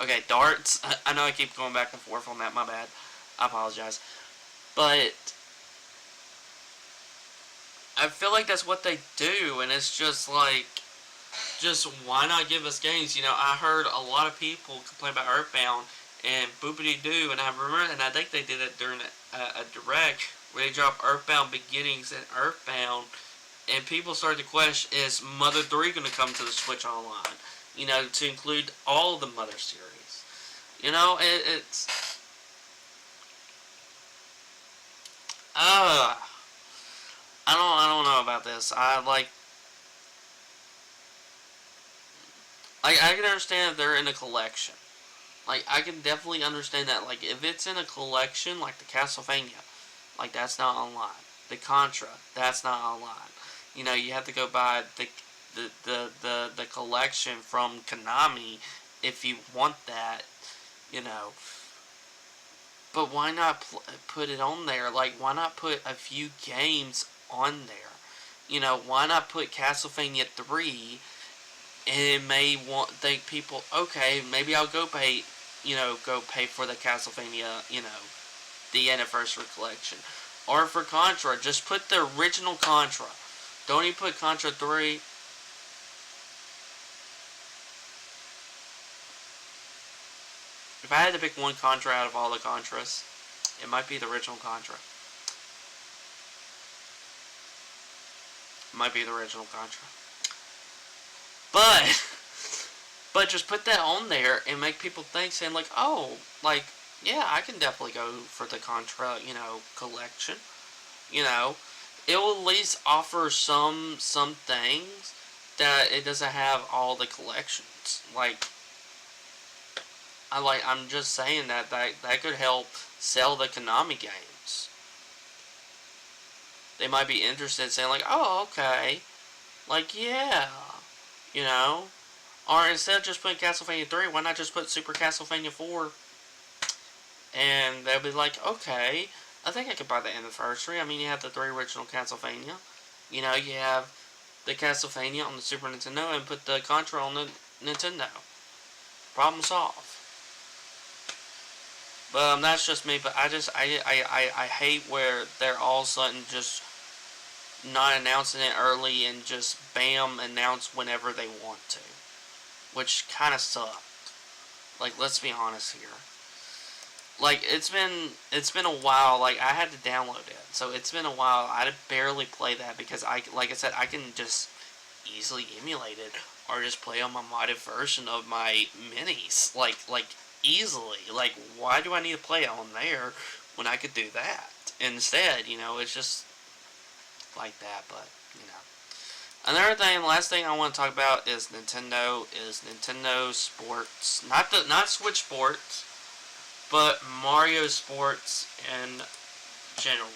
S1: Okay, darts. I know I keep going back and forth on that, my bad. I apologize. But I feel like that's what they do, and it's just like, why not give us games? I heard a lot of people complain about Earthbound and Boopity Doo, and I remember, and I think they did it during a direct where they dropped Earthbound Beginnings and Earthbound, and people started to question, is Mother 3 going to come to the Switch Online? To include all of the Mother series. It's... I don't know about this. I can understand if they're in a collection. Like, I can definitely understand that. Like, if it's in a collection, like the Castlevania, like, that's not online. The Contra, that's not online. You have to go buy the collection from Konami if you want that, But why not put it on there? Like, why not put a few games on there? Why not put Castlevania 3, and it may think people, okay, maybe I'll go pay for the Castlevania, the Anniversary Collection. Or for Contra, just put the original Contra. Don't even put Contra 3. If I had to pick one Contra out of all the Contras, it might be the original Contra. It might be the original Contra. But just put that on there and make people think, saying like, oh, like, yeah, I can definitely go for the Contra, collection. It will at least offer some things that it doesn't have all the collections. I'm just saying that could help sell the Konami games. They might be interested in saying like, oh, okay, like, yeah, or instead of just putting Castlevania 3, why not just put Super Castlevania 4? And they'll be like, okay, I think I could buy the Anniversary. I mean, you have the 3 original Castlevania. You have the Castlevania on the Super Nintendo and put the Contra on the Nintendo. Problem solved. But that's just me. But I hate where they're all of a sudden just not announcing it early and just bam announce whenever they want to, which kind of sucked. Like, let's be honest here. Like, it's been a while. Like, I had to download it, so it's been a while. I barely play that because like I said, I can just easily emulate it or just play on my modded version of my minis. Like easily. Like, why do I need to play it on there when I could do that instead? It's just like that. But Another thing, last thing I want to talk about is Nintendo Sports. Not Switch Sports, but Mario Sports in general.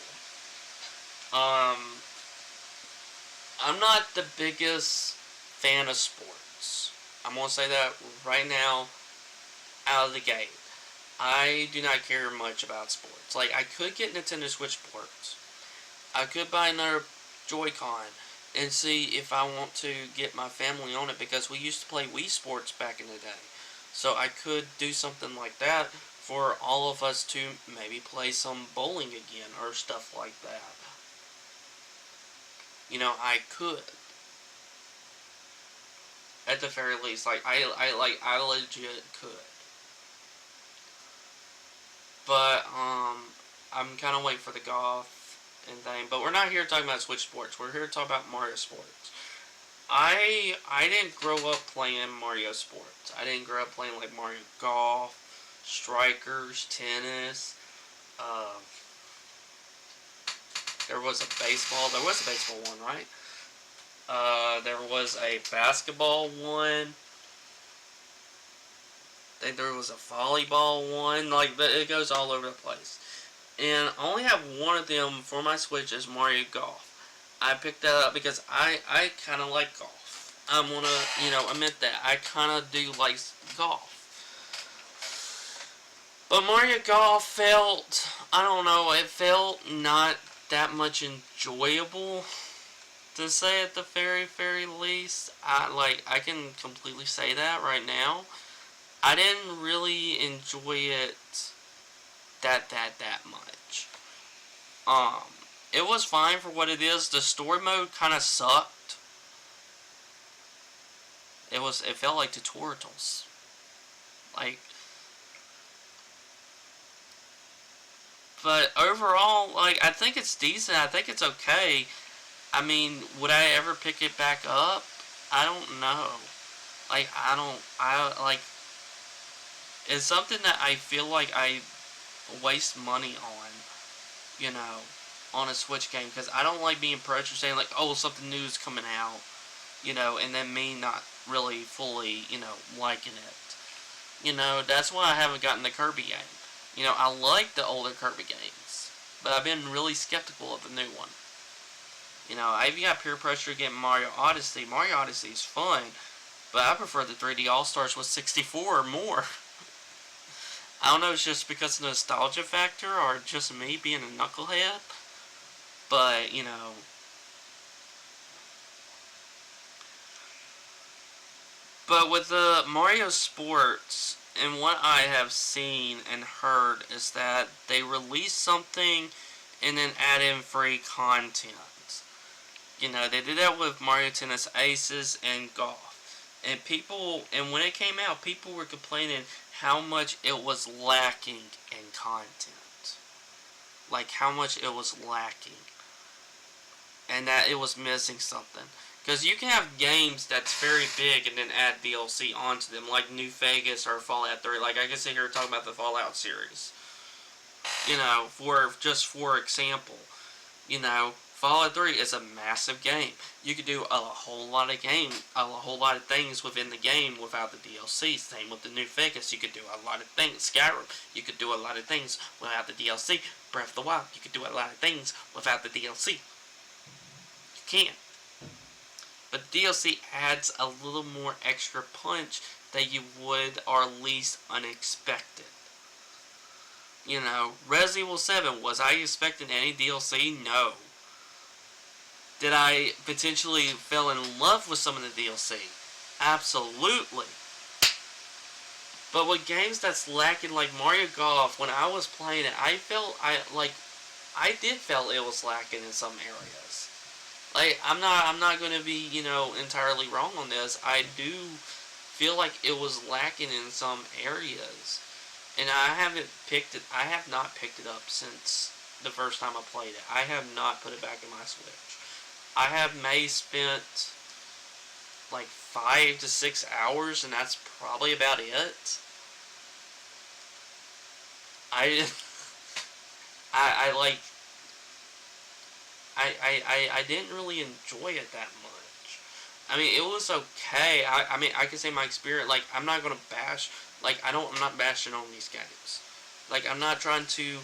S1: Um, I'm not the biggest fan of sports. I'm gonna say that right now, out of the gate. I do not care much about sports. Like, I could get Nintendo Switch Sports. I could buy another Joy-Con and see if I want to get my family on it, because we used to play Wii Sports back in the day. So I could do something like that for all of us to maybe play some bowling again or stuff like that. I could. At the very least, I legit could. But I'm kind of waiting for the golf and thing. But we're not here talking about Switch Sports. We're here to talk about Mario Sports. I didn't grow up playing Mario Sports. I didn't grow up playing like Mario Golf, Strikers, tennis. Uh, there was a baseball. There was a baseball one, right? There was a basketball one. I think there was a volleyball one. Like, it goes all over the place. And I only have one of them for my Switch is Mario Golf. I picked that up because I kind of like golf. I'm gonna, admit that. I kind of do like golf. But Mario Golf felt, I don't know, it felt not that much enjoyable, to say at the very, very least. I can completely say that right now. I didn't really enjoy it that much. It was fine for what it is. The story mode kind of sucked. It felt like tutorials. Like, but overall, like, I think it's decent. I think it's okay. I mean, would I ever pick it back up? I don't know. It's something that I feel like I waste money on, on a Switch game, because I don't like being pressured saying, like, oh, something new is coming out, and then me not really fully, liking it. That's why I haven't gotten the Kirby game. I like the older Kirby games, but I've been really skeptical of the new one. I've got peer pressure to get Mario Odyssey. Mario Odyssey is fun, but I prefer the 3D All-Stars with 64 or more. I don't know if it's just because of the nostalgia factor or just me being a knucklehead, but, But with the Mario Sports, and what I have seen and heard, is that they release something and then add in free content. They did that with Mario Tennis Aces and Golf. And when it came out, people were complaining how much it was lacking in content. Like, how much it was lacking. And that it was missing something. Because you can have games that's very big and then add DLC onto them, like New Vegas or Fallout 3. Like, I can sit here and talk about the Fallout series. For example. Fallout 3 is a massive game. You could do a whole lot of things within the game without the DLC. Same with the New Vegas. You could do a lot of things. Skyrim, you could do a lot of things without the DLC. Breath of the Wild, you could do a lot of things without the DLC. You can. But DLC adds a little more extra punch that you would, or least unexpected. Resident Evil 7, was I expecting any DLC? No. Did I potentially fell in love with some of the DLC? Absolutely. But with games that's lacking, like Mario Golf, when I was playing it, I did feel it was lacking in some areas. Like, I'm not going to be, entirely wrong on this. I do feel like it was lacking in some areas. And I have not picked it up since the first time I played it. I have not put it back in my Switch. I have spent like 5 to 6 hours, and that's probably about it. I didn't really enjoy it that much. I mean, it was okay. I mean, I can say my experience. Like, I'm not gonna bash. Like, I'm not bashing on these games. Like, I'm not trying to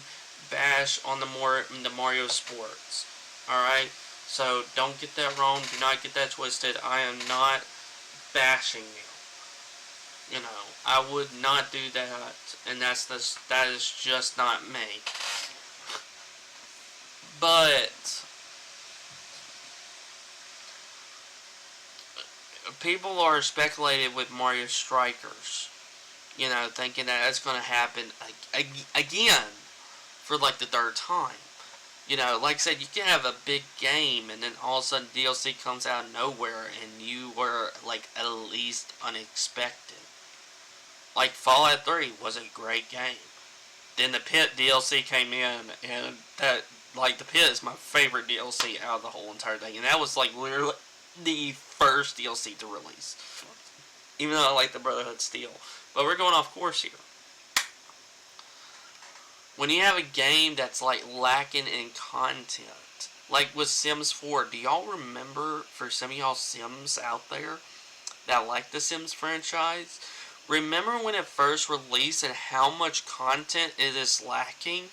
S1: bash on the Mario sports. All right. So don't get that wrong. Do not get that twisted. I am not bashing them. You know, I would not do that, and that is just not me. But people are speculating with Mario Strikers. You know, thinking that it's going to happen again for like the third time. You know, like I said, you can have a big game and then all of a sudden DLC comes out of nowhere and you were like at least unexpected. Like Fallout 3 was a great game. Then the Pit DLC came in and that, like, the Pit is my favorite DLC out of the whole entire thing. And that was like literally the first DLC to release. Even though I like the Brotherhood Steel. But we're going off course here. When you have a game that's like lacking in content, like with Sims 4, do y'all remember, for some of y'all Sims out there that like the Sims franchise, remember when it first released and how much content it is lacking,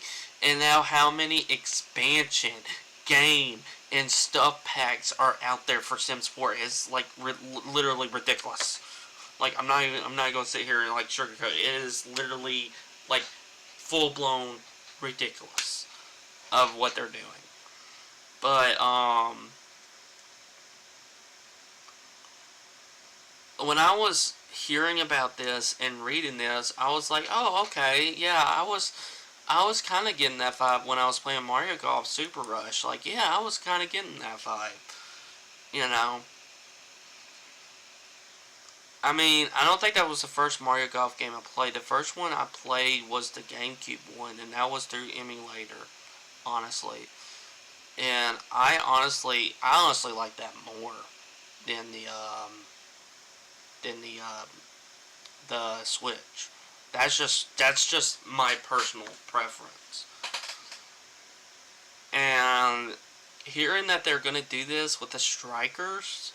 S1: and now how many expansion, game, and stuff packs are out there for Sims 4? It's like literally ridiculous. Like, I'm not gonna sit here and like sugarcoat it. It is literally like full blown ridiculous of what they're doing. But when I was hearing about this and reading this, I was like, oh, okay, yeah, I was kind of getting that vibe when I was playing Mario Golf Super Rush. Like, yeah, I was kind of getting that vibe. You know. I mean, I don't think that was the first Mario Golf game I played. The first one I played was the GameCube one, and that was through emulator, honestly. And I honestly like that more than the Switch. That's just my personal preference. And hearing that they're gonna do this with the Strikers,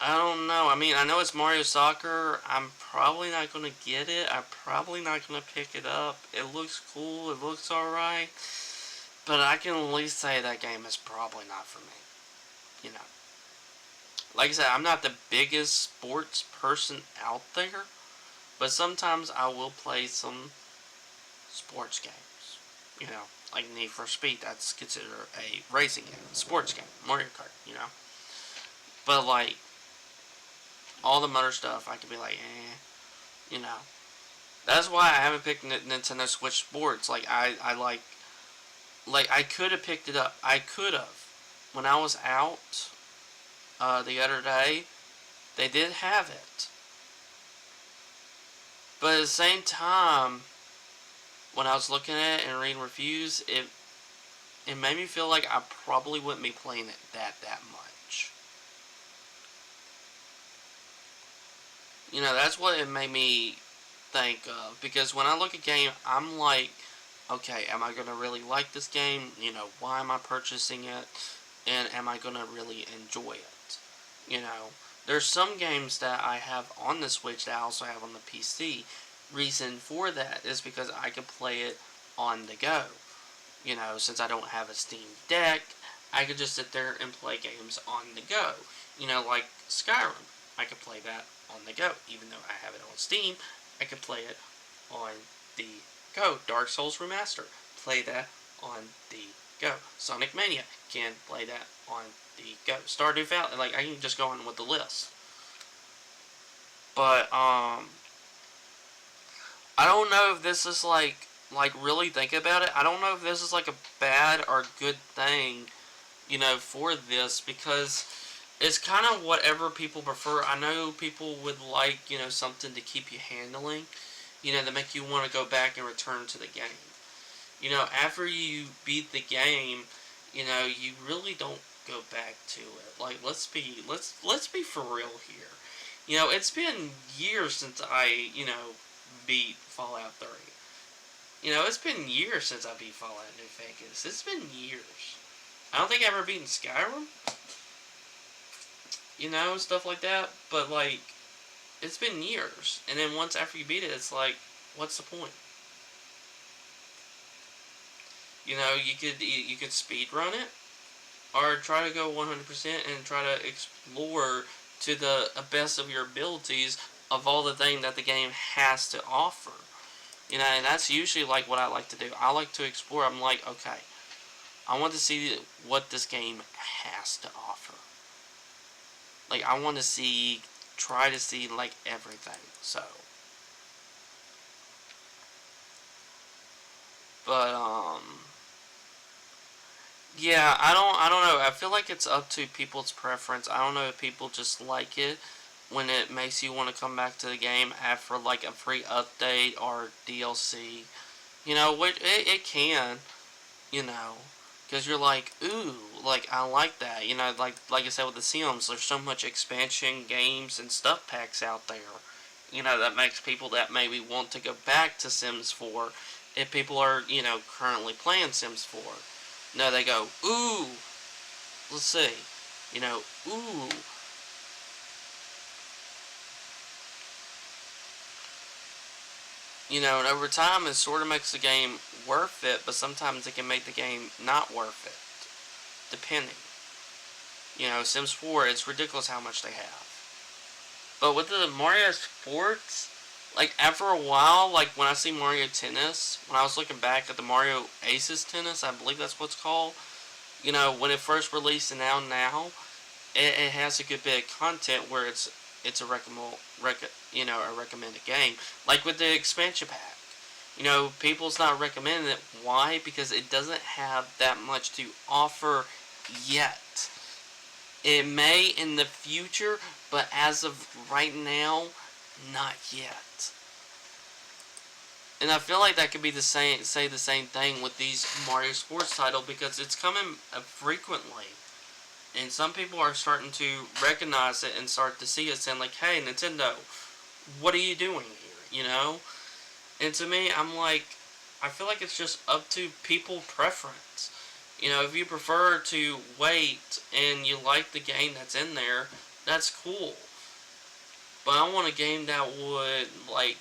S1: I don't know. I mean, I know it's Mario Soccer. I'm probably not going to get it. I'm probably not going to pick it up. It looks cool. It looks alright. But I can at least say that game is probably not for me. You know. Like I said, I'm not the biggest sports person out there. But sometimes I will play some sports games. You know. Like Need for Speed. That's considered a racing game. A sports game. Mario Kart. You know. But like, all the motor stuff, I could be like, you know. That's why I haven't picked Nintendo Switch Sports. Like, I I could have picked it up. I could have. When I was out the other day, they did have it. But at the same time, when I was looking at it and reading reviews, it made me feel like I probably wouldn't be playing it that much. You know, that's what it made me think of. Because when I look at game, I'm like, okay, am I going to really like this game? You know, why am I purchasing it? And am I going to really enjoy it? You know, there's some games that I have on the Switch that I also have on the PC. Reason for that is because I can play it on the go. You know, since I don't have a Steam Deck, I could just sit there and play games on the go. You know, like Skyrim. I could play that on the go. Even though I have it on Steam, I could play it on the go. Dark Souls Remastered. Play that on the go. Sonic Mania. Can play that on the go. Stardew Valley. Like, I can just go on with the list. But, I don't know if this is like really think about it. I don't know if this is like a bad or good thing, you know, for this, because it's kind of whatever people prefer. I know people would like, you know, something to keep you handling, you know, to make you want to go back and return to the game. You know, after you beat the game, you know, you really don't go back to it. Like, let's be for real here. You know, it's been years since I, you know, beat Fallout 3. You know, it's been years since I beat Fallout New Vegas. It's been years. I don't think I've ever beaten Skyrim. stuff like that. But like, it's been years, and then once after you beat it, it's like, what's the point? You could speed run it, or try to go 100% and try to explore to the best of your abilities of all the things that the game has to offer. And that's usually like what I like to do. I like to explore. I'm like, okay, I want to see what this game has to offer. Like, I want to try to see like everything. So, but yeah, I don't know. I feel like it's up to people's preference. I don't know if people just like it when it makes you want to come back to the game after like a free update or DLC. It can, you know, because you're like, ooh, like I like that. Like I said with the Sims, there's so much expansion games and stuff packs out there. That makes people that maybe want to go back to Sims 4 if people are, currently playing Sims 4. No, they go, ooh, let's see, ooh. And over time it sort of makes the game worth it, but sometimes it can make the game not worth it, depending. Sims 4, it's ridiculous how much they have. But with the Mario Sports, like after a while, like when I see Mario Tennis, when I was looking back at the Mario Aces Tennis, I believe that's what it's called. When it first released and now, it has a good bit of content where it's a recommended game. Like with the expansion pack, people's not recommending it. Why? Because it doesn't have that much to offer yet. It may in the future, but as of right now, not yet. And I feel like that could be say the same thing with these Mario Sports title because it's coming frequently. And some people are starting to recognize it and start to see it saying like, hey, Nintendo, what are you doing here, And to me, I'm like, I feel like it's just up to people preference. If you prefer to wait and you like the game that's in there, that's cool. But I want a game that would, like,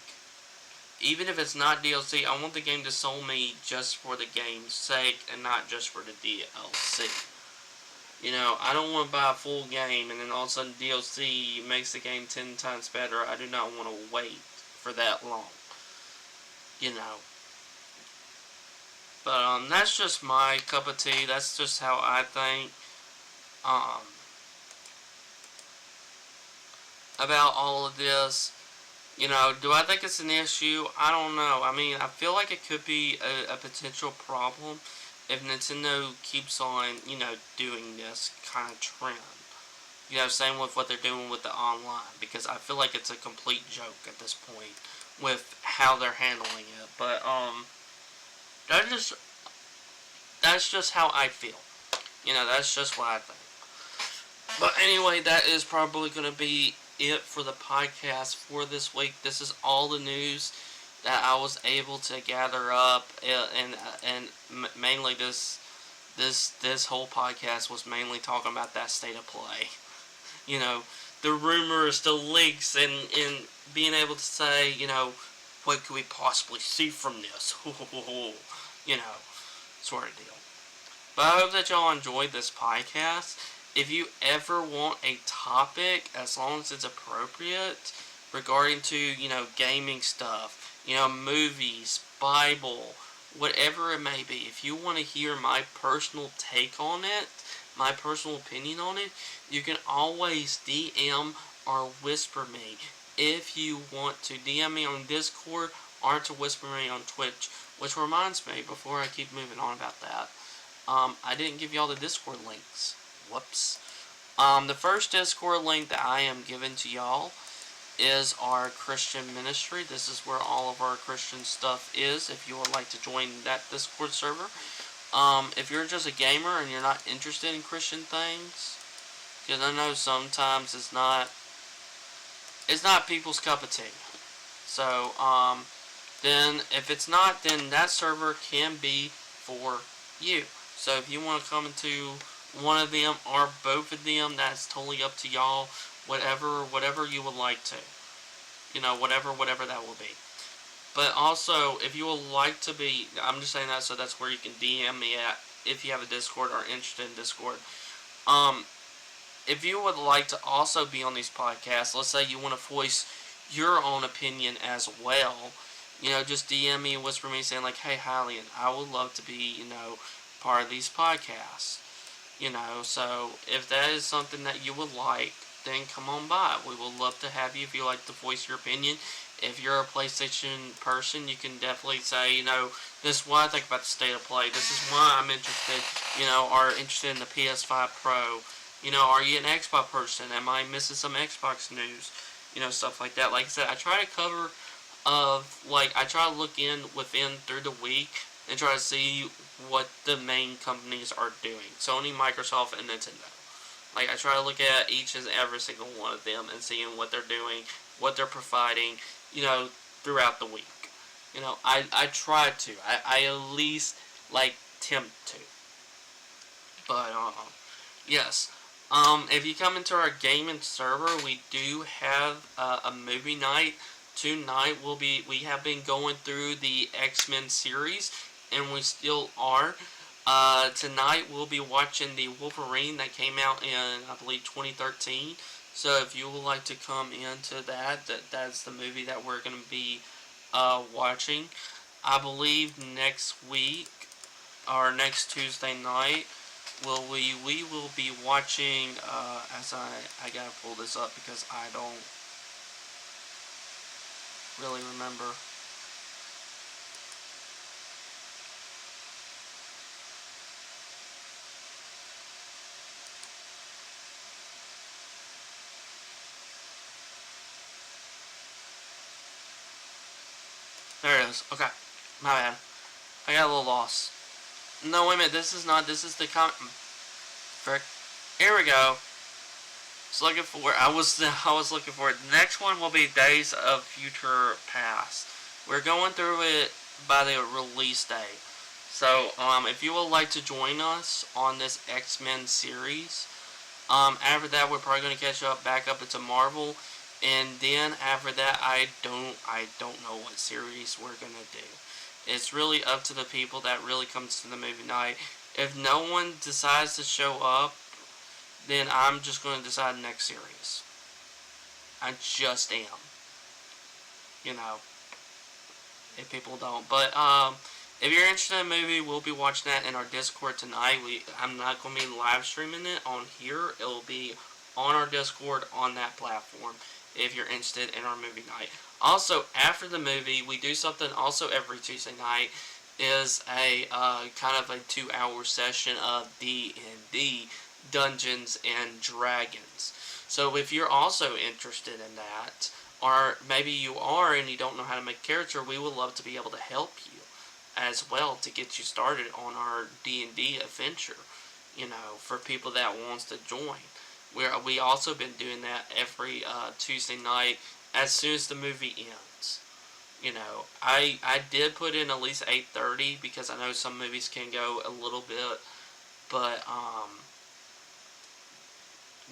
S1: even if it's not DLC, I want the game to sell me just for the game's sake and not just for the DLC. I don't want to buy a full game and then all of a sudden DLC makes the game 10 times better. I do not want to wait for that long. But that's just my cup of tea. That's just how I think about all of this. Do I think it's an issue? I don't know. I mean, I feel like it could be a potential problem if Nintendo keeps on, doing this kind of trend. Same with what they're doing with the online, because I feel like it's a complete joke at this point with how they're handling it. But that's just how I feel. That's just what I think. But anyway, that is probably going to be it for the podcast for this week. This is all the news that I was able to gather up, and mainly this whole podcast was mainly talking about that state of play. The rumors, the leaks, and being able to say, what could we possibly see from this? Sort of deal. But I hope that y'all enjoyed this podcast. If you ever want a topic, as long as it's appropriate, regarding to, gaming stuff, movies, Bible, whatever it may be, if you want to hear my personal take on it, my personal opinion on it, you can always DM or whisper me. If you want to DM me on Discord or to whisper me on Twitch, which reminds me, before I keep moving on about that, I didn't give y'all the Discord links. Whoops. The first Discord link that I am giving to y'all is our Christian ministry. This is where all of our Christian stuff is, if you would like to join that Discord server. If you're just a gamer and you're not interested in Christian things, because I know sometimes it's not people's cup of tea. So, then if it's not, then that server can be for you. So if you want to come into one of them or both of them. That's totally up to y'all. Whatever you would like to. Whatever that will be. But also, if you would like to be, I'm just saying that so that's where you can DM me at if you have a Discord or are interested in Discord. Um, if you would like to also be on these podcasts, let's say you want to voice your own opinion as well, just DM me and whisper me saying like, hey, Hylian, I would love to be, part of these podcasts. So if that is something that you would like, then come on by. We would love to have you if you like to voice your opinion. If you're a PlayStation person, you can definitely say, this is what I think about the state of play. This is why I'm interested, are interested in the PS5 Pro. Are you an Xbox person? Am I missing some Xbox news? Stuff like that. Like I said, I try to cover I try to look within through the week and try to see what the main companies are doing. Sony, Microsoft, and Nintendo. Like, I try to look at each and every single one of them and seeing what they're doing, what they're providing, throughout the week. I try to. I at least, attempt to. But, yes. If you come into our gaming server, we do have a movie night. Tonight we have been going through the X-Men series, and we still are. Tonight we'll be watching the Wolverine that came out in, I believe, 2013. So if you would like to come into that's the movie that we're going to be watching. I believe next week, or next Tuesday night, we will be watching, as I gotta pull this up because I don't really remember. There it is. Okay. My bad. I got a little lost. No, wait a minute. This is the frick. Here we go. I was looking for it. The next one will be Days of Future Past. We're going through it by the release date. So, if you would like to join us on this X-Men series, after that we're probably going to catch up back up into Marvel, and then after that I don't know what series we're going to do. It's really up to the people that really comes to the movie night. If no one decides to show up, then I'm just going to decide the next series. I just am. If people don't. But, if you're interested in the movie, we'll be watching that in our Discord tonight. I'm not going to be live streaming it on here. It will be on our Discord on that platform if you're interested in our movie night. Also, after the movie, we do something also every Tuesday night. Is a kind of a 2-hour session of D&D, Dungeons and Dragons. So if you're also interested in that, or maybe you are and you don't know how to make a character, we would love to be able to help you as well to get you started on our D&D adventure, for people that wants to join. We also been doing that every Tuesday night as soon as the movie ends. I did put in at least 8:30 because I know some movies can go a little bit, but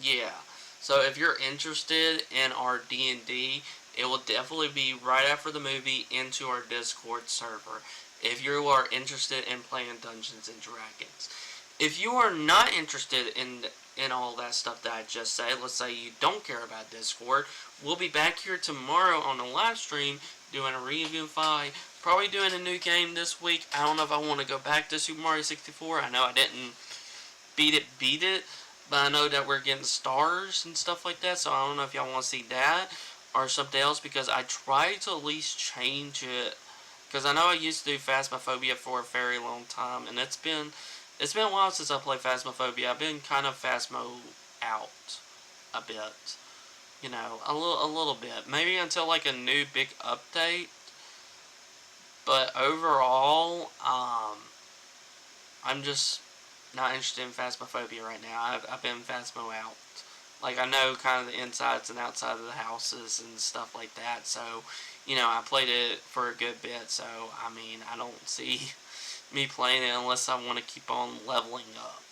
S1: yeah. So if you're interested in our D&D, it will definitely be right after the movie into our Discord server. If you are interested in playing Dungeons and Dragons. If you are not interested in all that stuff that I just said, let's say you don't care about Discord, we'll be back here tomorrow on the live stream doing a review fight, probably doing a new game this week. I don't know if I want to go back to Super Mario 64. I know I didn't beat it, but I know that we're getting stars and stuff like that, so I don't know if y'all want to see that or something else, because I tried to at least change it, because I know I used to do Phasmophobia for a very long time, and it's been a while since I played Phasmophobia. I've been kind of Phasmo out a bit. A little bit. Maybe until like a new big update. But overall, I'm just not interested in Phasmophobia right now. I've been Phasmo out. Like, I know kind of the insides and outside of the houses and stuff like that. So, I played it for a good bit. So, I don't see me playing it unless I want to keep on leveling up.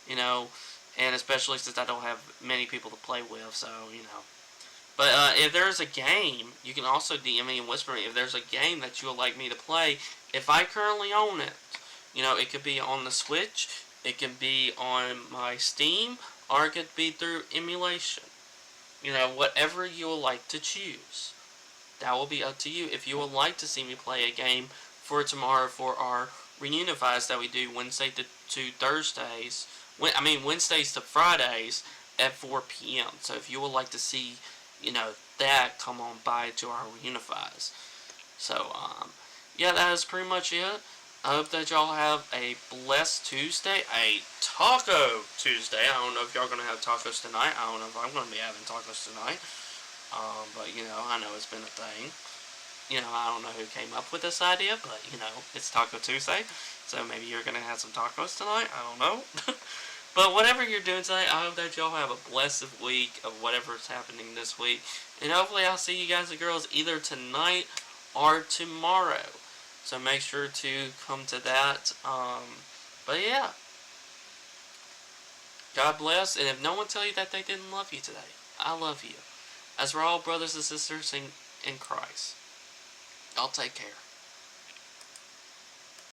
S1: you know, and especially since I don't have many people to play with, so, you know. But if there's a game, you can also DM me and whisper me if there's a game that you would like me to play. If I currently own it, you know, it could be on the Switch, it can be on my Steam, or it could be through emulation. You know, whatever you would like to choose. That will be up to you. If you would like to see me play a game for tomorrow for our reunifies that we do Wednesday to Thursdays, Wednesdays to Fridays at 4 p.m. So if you would like to see, you know, that, come on by to our reunifies. So, yeah, that is pretty much it. I hope that y'all have a blessed Tuesday, a Taco Tuesday. I don't know if y'all going to have tacos tonight. I don't know if I'm going to be having tacos tonight. But, you know, I know it's been a thing. You know, I don't know who came up with this idea, but, you know, it's Taco Tuesday. So maybe you're going to have some tacos tonight. I don't know. But whatever you're doing tonight, I hope that y'all have a blessed week of whatever's happening this week. And hopefully I'll see you guys and girls either tonight or tomorrow. So make sure to come to that. But yeah. God bless. And if no one tell you that they didn't love you today, I love you. As we're all brothers and sisters in Christ. Y'all take care.